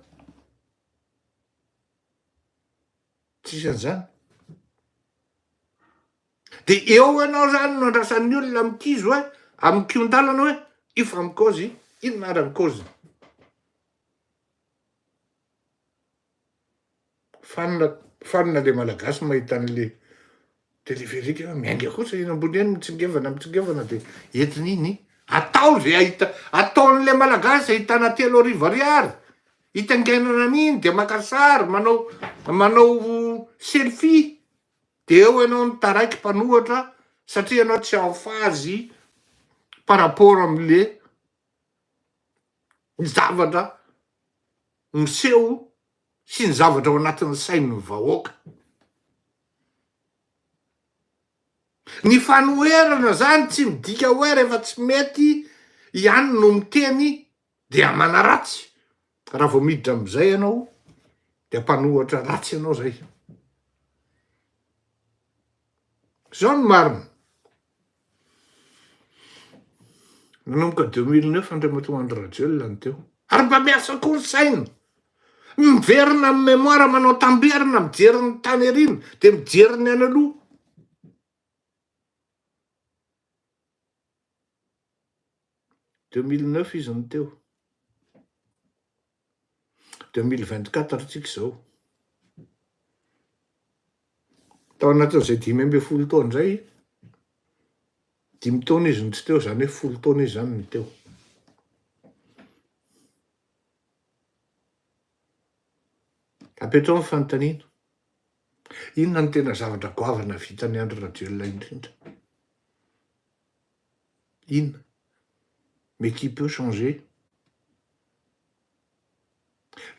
Tsisy an'izany. De eo ianao zany no andrasan'ny olona amikizy hoe amin'ny kion-dalana hoe ifa amin'ny cause inona ary amin'ny cause. Fanina le malagasy mahita an'le teleferika miainga kosa eny ambony eny mitsingevana de entiny iny atao zay ahita ataon'le malagasy ahitana 3 ariary hitangenana an'iny de maka sary manao selfie de eo ianao ny taraiky mpanohatra satria ianao tsy en phase par rapport am'le zavatra miseho sy ny zavatra ao anatin'ny sain'ny vahoaka. Ny fanoherana zany tsy midika hoe rehefa tsy mety ihany no miteny de amana ratsy. Raha vao miditra am'izay ianao de mpanohatra ratsy ianao zay. Zao ny marina. Nanomboka 2009 Andriamatoa Andry Rajoelina ny teo. Ary mba miasa koa ny saina. Miverina amin'ny mémoire manao tamberina mijery ny tany eriny de mijery ny any aloha. « 2009 izy ny teo. 2024 tsika zao. Tao anatin'izay 5 taona zay, 5 taona izy ny tsy teo zany hoe 10 taona izy zany ny teo. Apetrao ny fanontaniana. Inona ny tena zavatra goavana vitan'ny Andry Rajoelina indrindra? Inona? Mais qui peut changer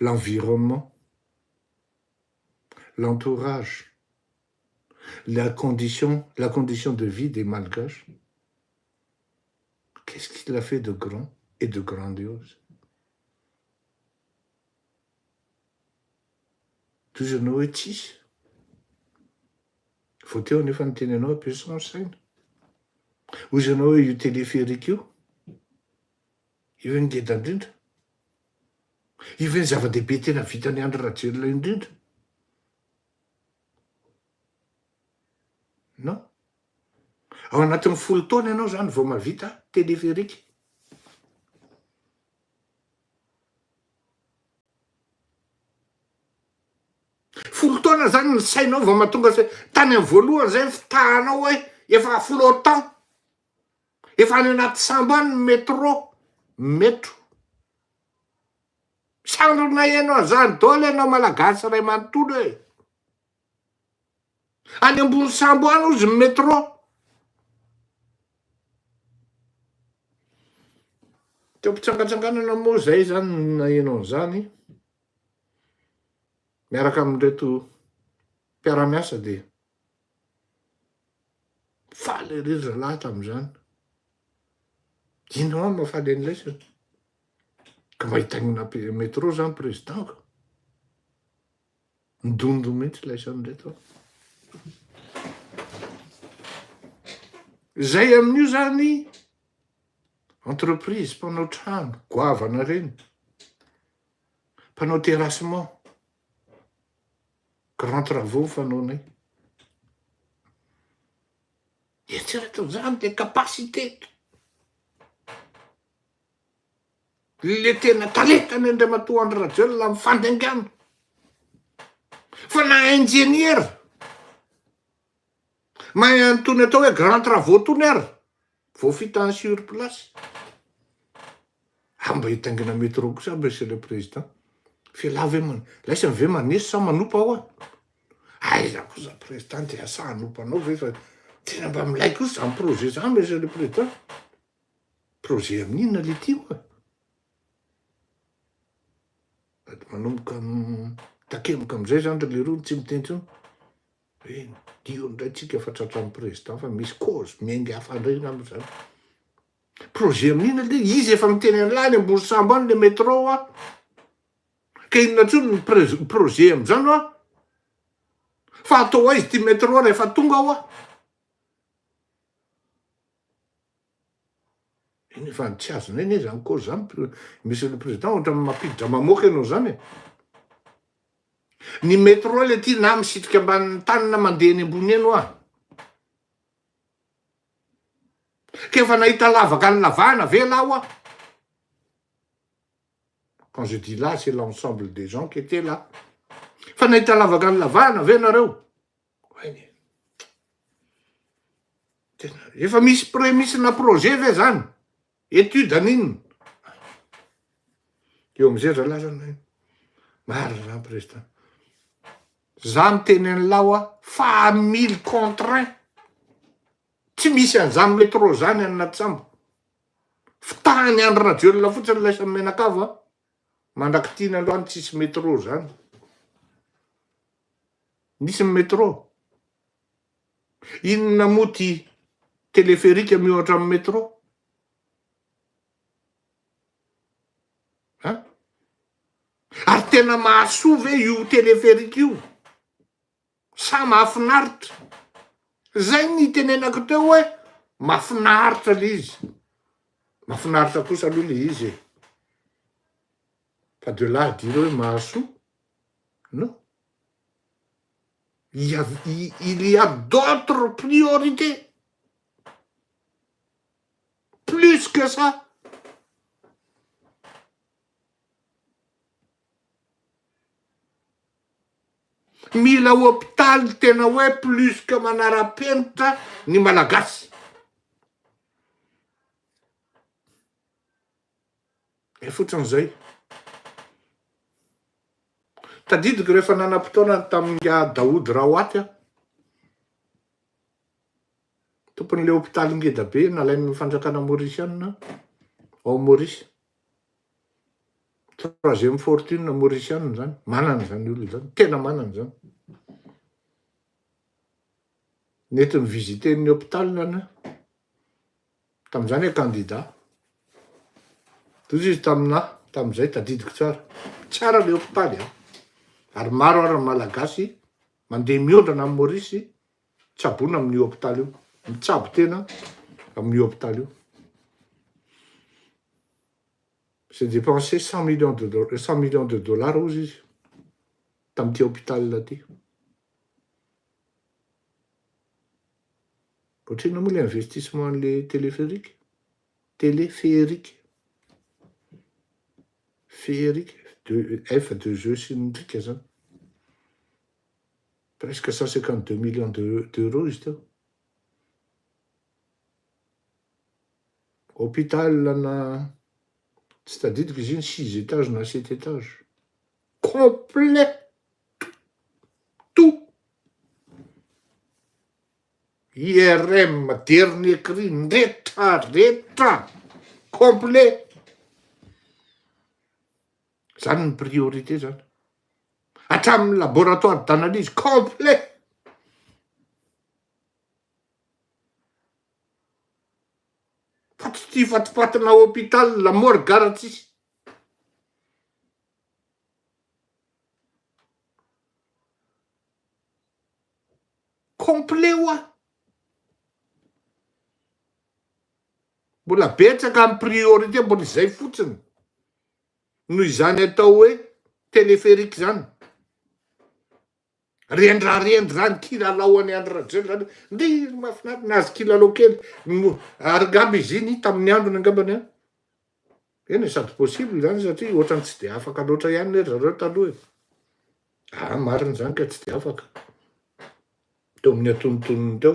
l'environnement, l'entourage, la condition de vie des Malgaches? Qu'est-ce qu'il a fait de grand et de grandiose? Tozanao hoe tsisy. Vao teo nefa ny tenenao ampiasao ny saina. Hoy ianao hoe io téléphérique io, io hoe ngeda indrindra. Io ve ny zava-dehibe tena vitan'ny Andry Rajoelina indrindra? Non. Ao anatin'ny 10 taona ianao zany vao mahavita téléphérique. Folo taona zany ny sainao vao mahatonga se tany amin'ny voalohany zay fitahanao hoe efa flottant. Efa any anaty sambo any metro. Sandrona ianao zany daholo ianao malagasy ray manontolo hoe. Any ambony sambo any ozy metro. Teo mpitsangatsanganana moa zay zany na ianao an'izany. Miaraka amin'reto mpiara-miasa de faly ery zalahy tam'izany. Inona ao mahafaly an'ilay sa? Ka mahitagnina metro zany présidentko. Midondo mihitsy lay san'reto. Zay amin'io zany entreprise mpanao trano, goavana reny. Mpanao terrassement. Grand travaux fanaonay. Eritrereto zany le capacité. Le tena talentany Andriamatoa Andry Rajoelina amin'ny fandaingana. Fa na ingénieur. Mahay antony atao hoe grand travaux tony ary. Vao fitany sur place. Mba hitaingina métro kosa monsieur le président. Fiala ve laisa ve manesy sa manopa ao. aiza kosa presidente asahany mpanao ve fa tena mba milay kosa zany projet zany monsieur le président. Projet amin'inona le ty oa? Sady manomboka takemoka am'izay zany le roa tsy miteny tsony hoe dio ndray tsika fa tratran'ny président fa misy cause miaingy hafa ndray am'zany. Projet amin'inona le izy efa miteny an'lany ambony sambo any le métro a ka inona tsony ny projet am'zany a fa atao aizy ty métro rehefa tonga ao a. Iny efa tsy azona iny zany cause zany monsieur le président ohatra mampiditra mamoaka ianao zany e. Ny métro le ty na misitrika ambanin'ny tany na mandeha eny ambony eny oa. Ka efa nahita lavaka ny lavana ve là oa? Quand je dis là, c'est l'ensemble des gens qui étaient là. Fa nahita lavaka ny lavana ve nareo? Efa misy prémisse na projet ve zany? Étude an'inona? Eo am'izay zalahy zany marina zany président. Za miteny an'lao a fa 1000 contre 1. Tsy misy an'izany métro zany anaty sambo. Fitahany andro radiolina fotsiny lasa menakava mandraky tiana androany tsisy métro zany. Nisy métro. Inona moa ty téléphérique mihoatra amin'ny métro? Ary tena mahasoa ve io téléphérique io? Sa mahafinaritra. Zay ny tenenako teo hoe mahafinaritra le izy. Mahafinaritra kosa aloha le izy e. Pas de là à dire hoe mahasoa. Non. Il y a d'autres priorités. Plus que ça. Mila hôpitaly tena hoe plus que manara-penitra ny malagasy. E fotsin'izay. Tadidiko rehefa nanam-potoana tamin'ny Daoud Rawaty a. Tompon'le hôpitaly ngeda be nalain'ny fanjakana Mauritiana ao Maurice. Troisième fortune Mauritiana zany. Manana zany olo zany. Tena manana zany. Nety mivisiter ny hôpitaly nana. Tam'izany candidat. Toy izy tam'izay tadidiko tsara. Tsara le hôpitaly a. Ary maro ary malagasy mandeha mihodrana amin'ny Maurice tsabona amin'ny hôpitaly io. Mitsabo tena amin'ny hôpitaly io. J'ai dépensé 100 millions de dollars aux ici, dans petit hôpital là. Pourquoi nous avons l'investissement les téléphériques? Téléphériques. Féerique. F2E cylindrique, ça. Presque 152 millions d'euros, juste. Hôpital, là, c'est-à-dire que j'ai 6 étages, on a 7 étages. Complet. Tout. IRM, dernier cri, neta. Complet. Ça a une priorité, ça. Attends, le laboratoire d'analyse complet. Fatipatana hôpital, la morgue garantie. Complet, ouais. Mbola betsaka amin'ny priorité mbola izay fotsiny. Noho izany atao hoe téléphérique zany. Riendrarendra zany kilalao any andro rajely zany. Ndi mahafinaritra nahazo kilalao kely. Ary ngamba izy iny tamin'ny androny angambany any. Eny sady possible zany satria ohatrany tsy de afaka loatra ihany zareo taloha. Marina zany ka tsy de afaka. Teo amin'ny atonontonony teo.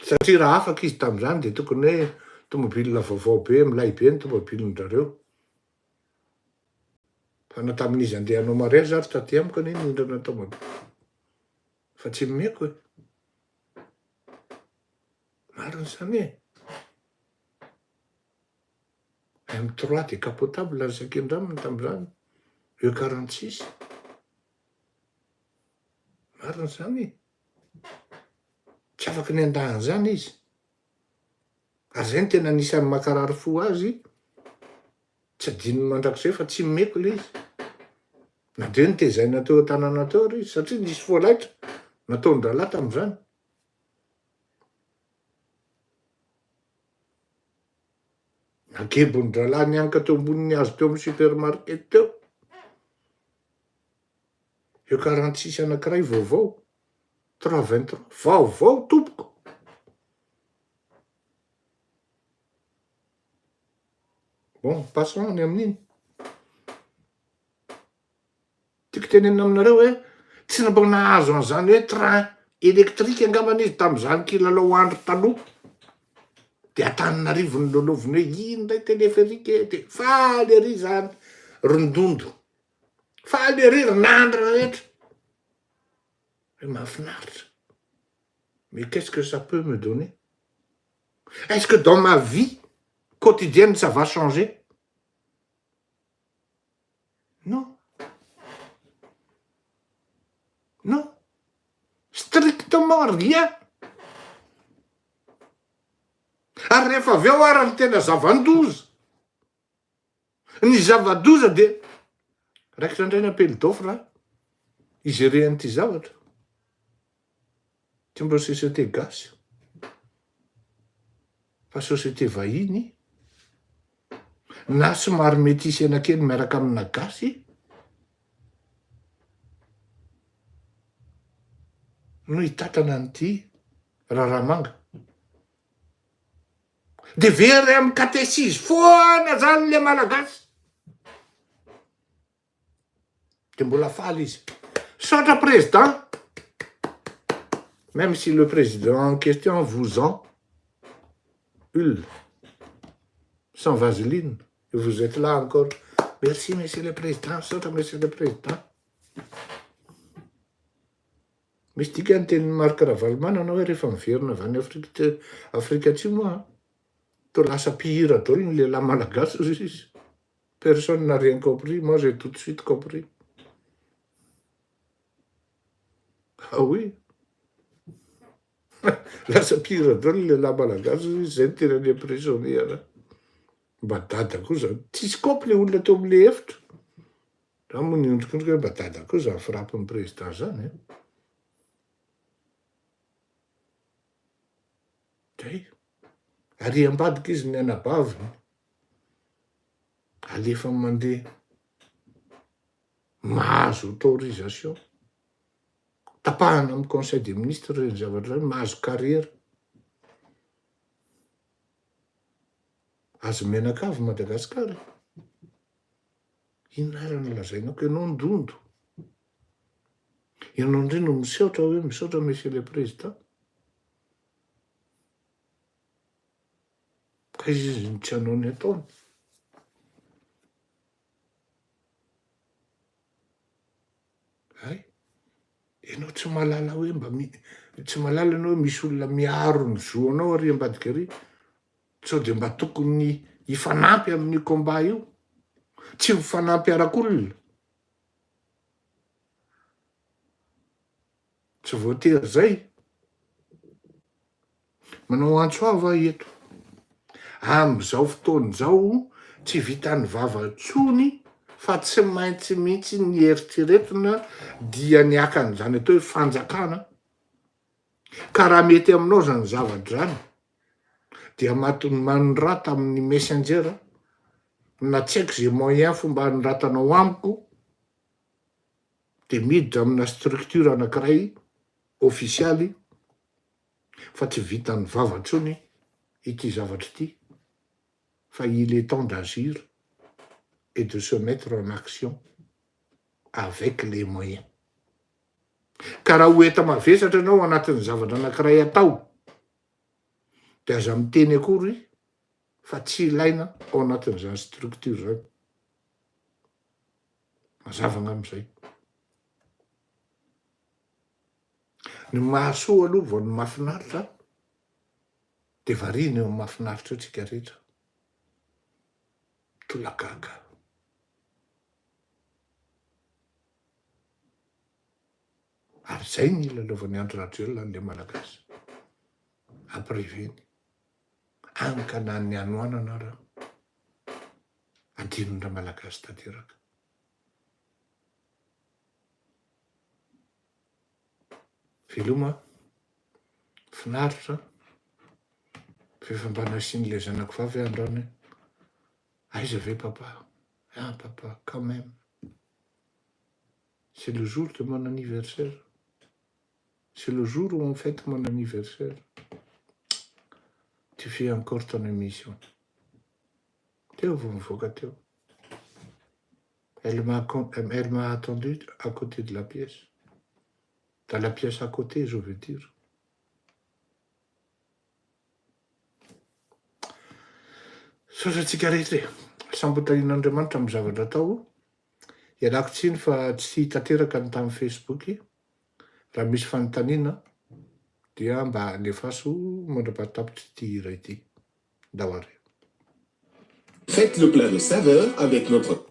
Satria raha afaka izy tamin'izany de tokony hoe tomobile vaovao be milay be ny tomobilin'jareo. Fa na tamin'izy andehanao mariazy ary taty amiko aniny indra natao mako. Fa tsy meko e. Mariny zany e. M3 de capotable ny Sakin-draminy tamin'izany. E46. Mariny zany e. Tsy afaky ny andahan' zany izy. Ary zay ny tena anisan'ny makarary fo azy. Tsy adinony mandrakizay fa tsy meko le izy. Na de nitezaina teo an-tanàna teo ry izy satria nisy voalaitra nataony rahalahy tamin'izany. Nagebony rahalahy nianka teo ambonin'ny hazo teo amin'ny supermarket teo. E46 anankiray vaovao. 323 vaovao tompoko. Bon, passons ny amin'iny. Tiako tenenina aminareo hoe tsy mba nahazo an'izany hoe train électrique angambany izy tamin'izany kilalao andro taloha. De Antananarivo ny lolovin'ny hoe ino ndray téléphérique de faly ery zany rondondo. Faly ery rinandro rehetra. Hoe mahafinaritra. Mais qu'est-ce que ça peut me donner? Est-ce que dans ma vie quotidienne ça va changer? Non. Non. Strictement rien. Ary rehefa avy eo ary ny tena zavan-doza. Ny zava-doza de raikitra indray ny appel d'offre izy ty zavatra. Tsy mbo société gasy. Fa société vahiny. Na somary mety isy anakely miaraka amina gasy. No hitatana an'ity raharamanga. De very amin'ny catéchisme foana zany le malagasy. De mbola faly izy. Saotra président. Même si le président en question vous en hule. Sans vaseline. Et vous êtes là encore. Merci, monsieur le président. Saotra, monsieur le président. Misy tika ny teny Marc Ravalomanana anao hoe rehefa miverina avy any Afrika Atsimo to lasa mpihira daholo ny lehilahy malagasy izy. Personne n'a rien compris. Moi, j'ai tout de suite compris. Ah oui. Lasa mpihira daholo ny lehilahy malagasy izy. Zay ny tena ny impressionné. Mba dada koa zany. Tsisy kopy le olona teo amin'le efitra. Raha moa ny ondrikondrika hoe mba dada koa zany frappin'ny président zany. Zay. Ary ambadika izy ny anabaviny. Alefa mandeha. Mahazo autorisation. Tapahana amin'ny conseil des ministres ny zavatra zany. Mahazo carrière. Azo menakavy Madagasikara. Inona ary no lazainao ka ianao ndondo. Ianao indray no misaotra hoe misaotra monsieur le président. Ka izy ny tsy hanao ny ataony. Ay. Ianao tsy malala hoe tsy malala ianao hoe misy olona miaro ny zo anao ary ambadika ary. Sao de mba tokony hifanampy amin'ny combat io. Tsy mifanampy arak'olona. Tsy voatery zay. Manao antso ava eto. Am'izao fotoana zao tsy vitan'ny vava-tsony fa tsy maintsy mihitsy ny eritreretina dia niakany zany atao hoe fanjakana. Ka raha mety aminao zany zavatra zany dia manorata amin'ny messenger na tsy haiko zay moyen fomba anoratanao amiko de miditra amina structure anankiray officialy fa tsy vitan'ny vava-tsony ity zavatra ity. Fa il est temps d'agir et de se mettre en action avec les moyens. Ka raha hoeta mavesatra anao anatin'ny zavatra anankiray atao de aza miteny akory fa tsy ilaina ao anatin'izany structure zany. mazava am'izay. Ny mahasoa aloha vao ny mahafinaritra de variana eo amin'ny mahafinaritra atsika rehetra. Tolagaga. Ary zay ny ilalaovan'ny Andry Rajoelina an'le malagasy. Ampiriveny. Ankanan'ny anoanana raha. Adinondra malagasy tanteraka. Veloma, finaritra, fefampanasian'le zanako vavy androany. Aiza ve papa? Ah papa, quand même. C'est le jour de mon anniversaire. C'est le jour où on fête mon anniversaire. Tu fais encore ton émission. Théo, vous me focatez. Elle m'a attendu à côté de la pièce. Dans la pièce à côté, je veux dire. Saotratsika rehetra sambotahin'Andriamanitra amin'ny zavatra atao. Ialako tsiny fa tsy tanteraka ny tamin'ny Facebook. Raha misy fanontaniana dia mba alefaso mandrapahatapitra ity hira ity. Dahoary. Faites le plein de saveur avec notre...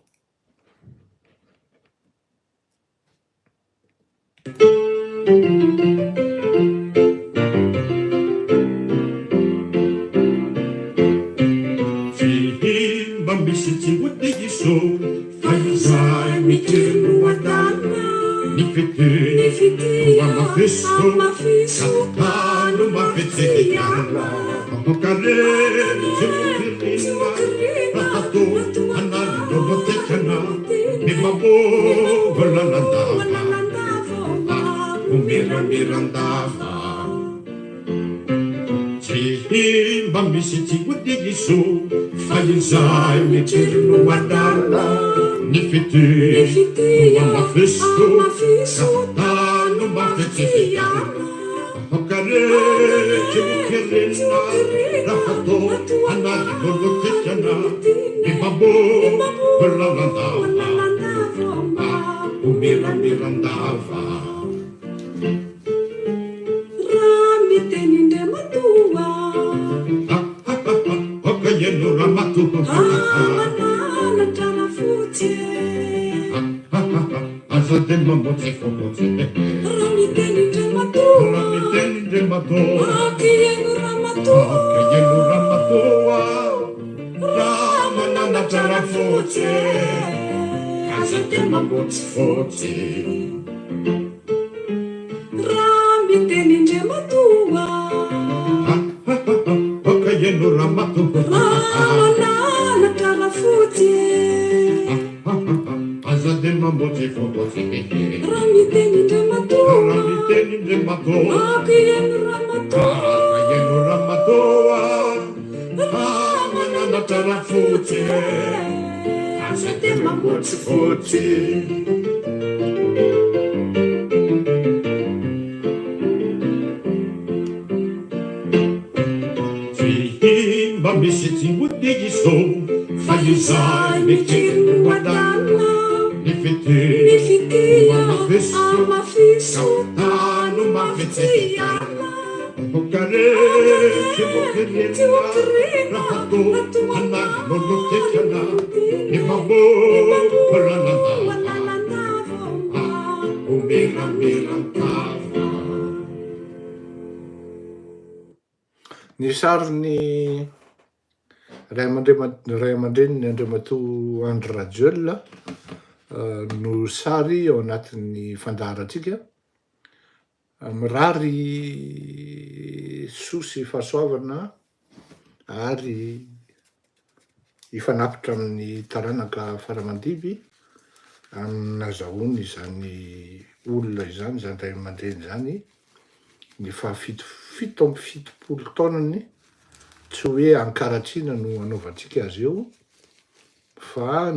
Ny sariny ray aman-dreniny Andriamatoa Andry Rajoelina no sary ao anatin'ny fandaharatsika. Mirary soa sy fahasoavana ary hifanapitra amin'ny taranaka faramandimby nazahoany izany olona izany, zany ray aman-dreny zany, ny fito amby fitopolo taonany, tsy hoe ankaratsiana no anaovantsika azy eo, fa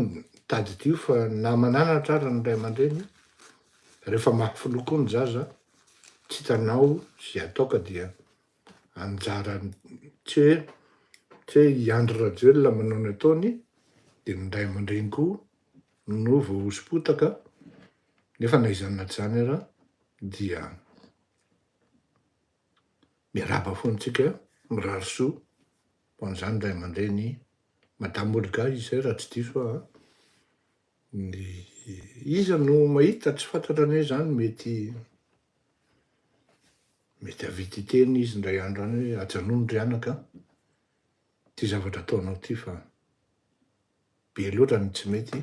tadidio fa namananatra ary ny ray aman-dreny rehefa mahafiloko ny zaza, tsy tanao sy ataoka dia anjara tsy hoe i Andry Rajoelina manao ny ataony, dia ny ray aman-dreny koa no vao hosom-potaka nefa naizanat zany ara dia miaraba foantsika mirary soa ho an'izany ray aman-dreny madame Olga izy raha tsy diso aho ny iza no mahita tsy fantatra anay zany mety avity teny izy ndray andro any hoe ajanony ry anaka ty zavatra ataonao ty fa be loatra ny tsy mety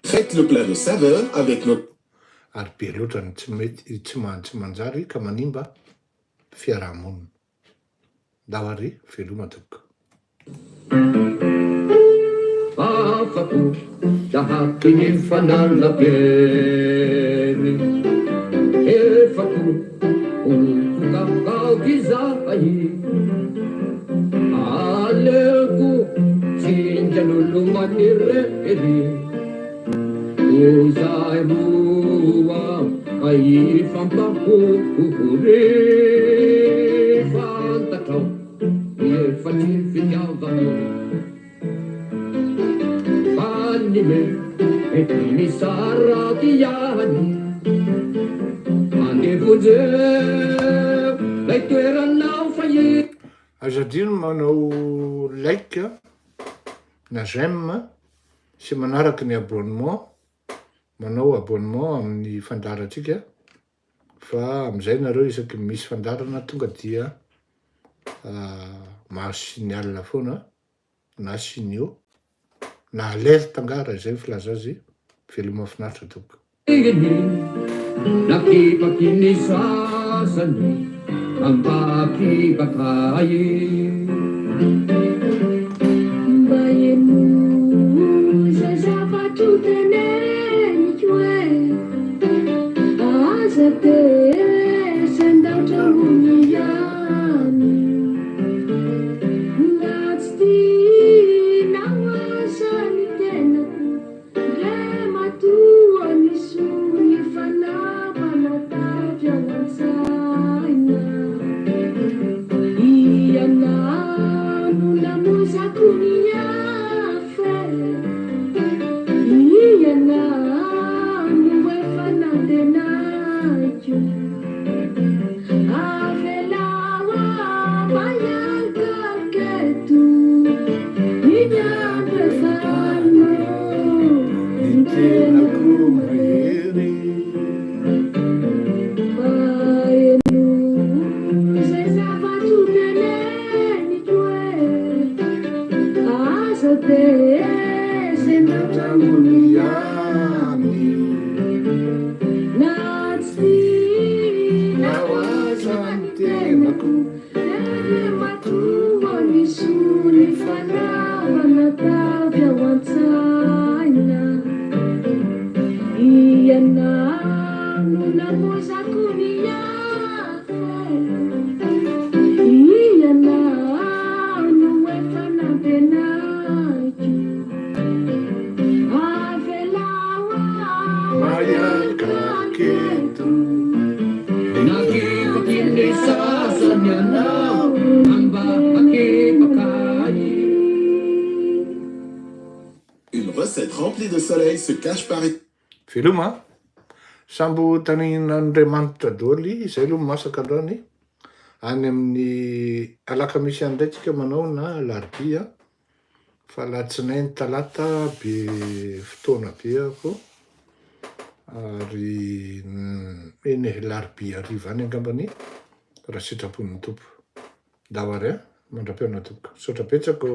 Faites le plat de saveur avec notre ary be loatra ny tsy mety tsy manjary ka manimba fiarahamonina. Ndao ary veloma tokoka. Afako dahaky ny fanalabery efako otokakokaoky zahay aleko tsinjan'olo manirery ozahay roa aifampahohore fantatrao efatry fitiavano fanime ety misaraky ihany andevonjeo lay toeranao fa Azadino manao like na j'aime sy manaraky ny abonnement, manao abonnement amin'ny fandaratsika fa am'izay nareo isaky misy fandarana tonga dia mahasignal foana na signaux na alerte angara izay filaza azy veloma mahafinaritra tokoka. nakipaky ny sasany ampakipakay mba eno za zavatro teneniko hoe aza te sendaotra hony ihany nga tsy tianao asany tenako le matoa ny sony fanapanatavy ao an-tsaina ianano lamozako ny afe ianano efa nandenako avelawa mayakaketo inyambefano Tenako mahery maeno zay zavatro teneniko hoe aza te sendatragno ihany na tsy tianao azany tenako le matoa ny sony fanapanatavy ao an-tsaina ianano lamozako ny afe ianano efa nampenako avelawa mayakaketo nakipaky ny sasany anao amba akipakay Une recette remplie de soleil se cache par veloma sambo tanin'Andriamanitra daholo izay aloha masaka androany any amin'ny alakamisy andray tsika manao na larobia fa latsinainy talata be fotoana be ako ary eny larobia hariva any angambany raha sitrapon'ny tompo. Ndao ary mandram-peona tokoka. Saotra betsaka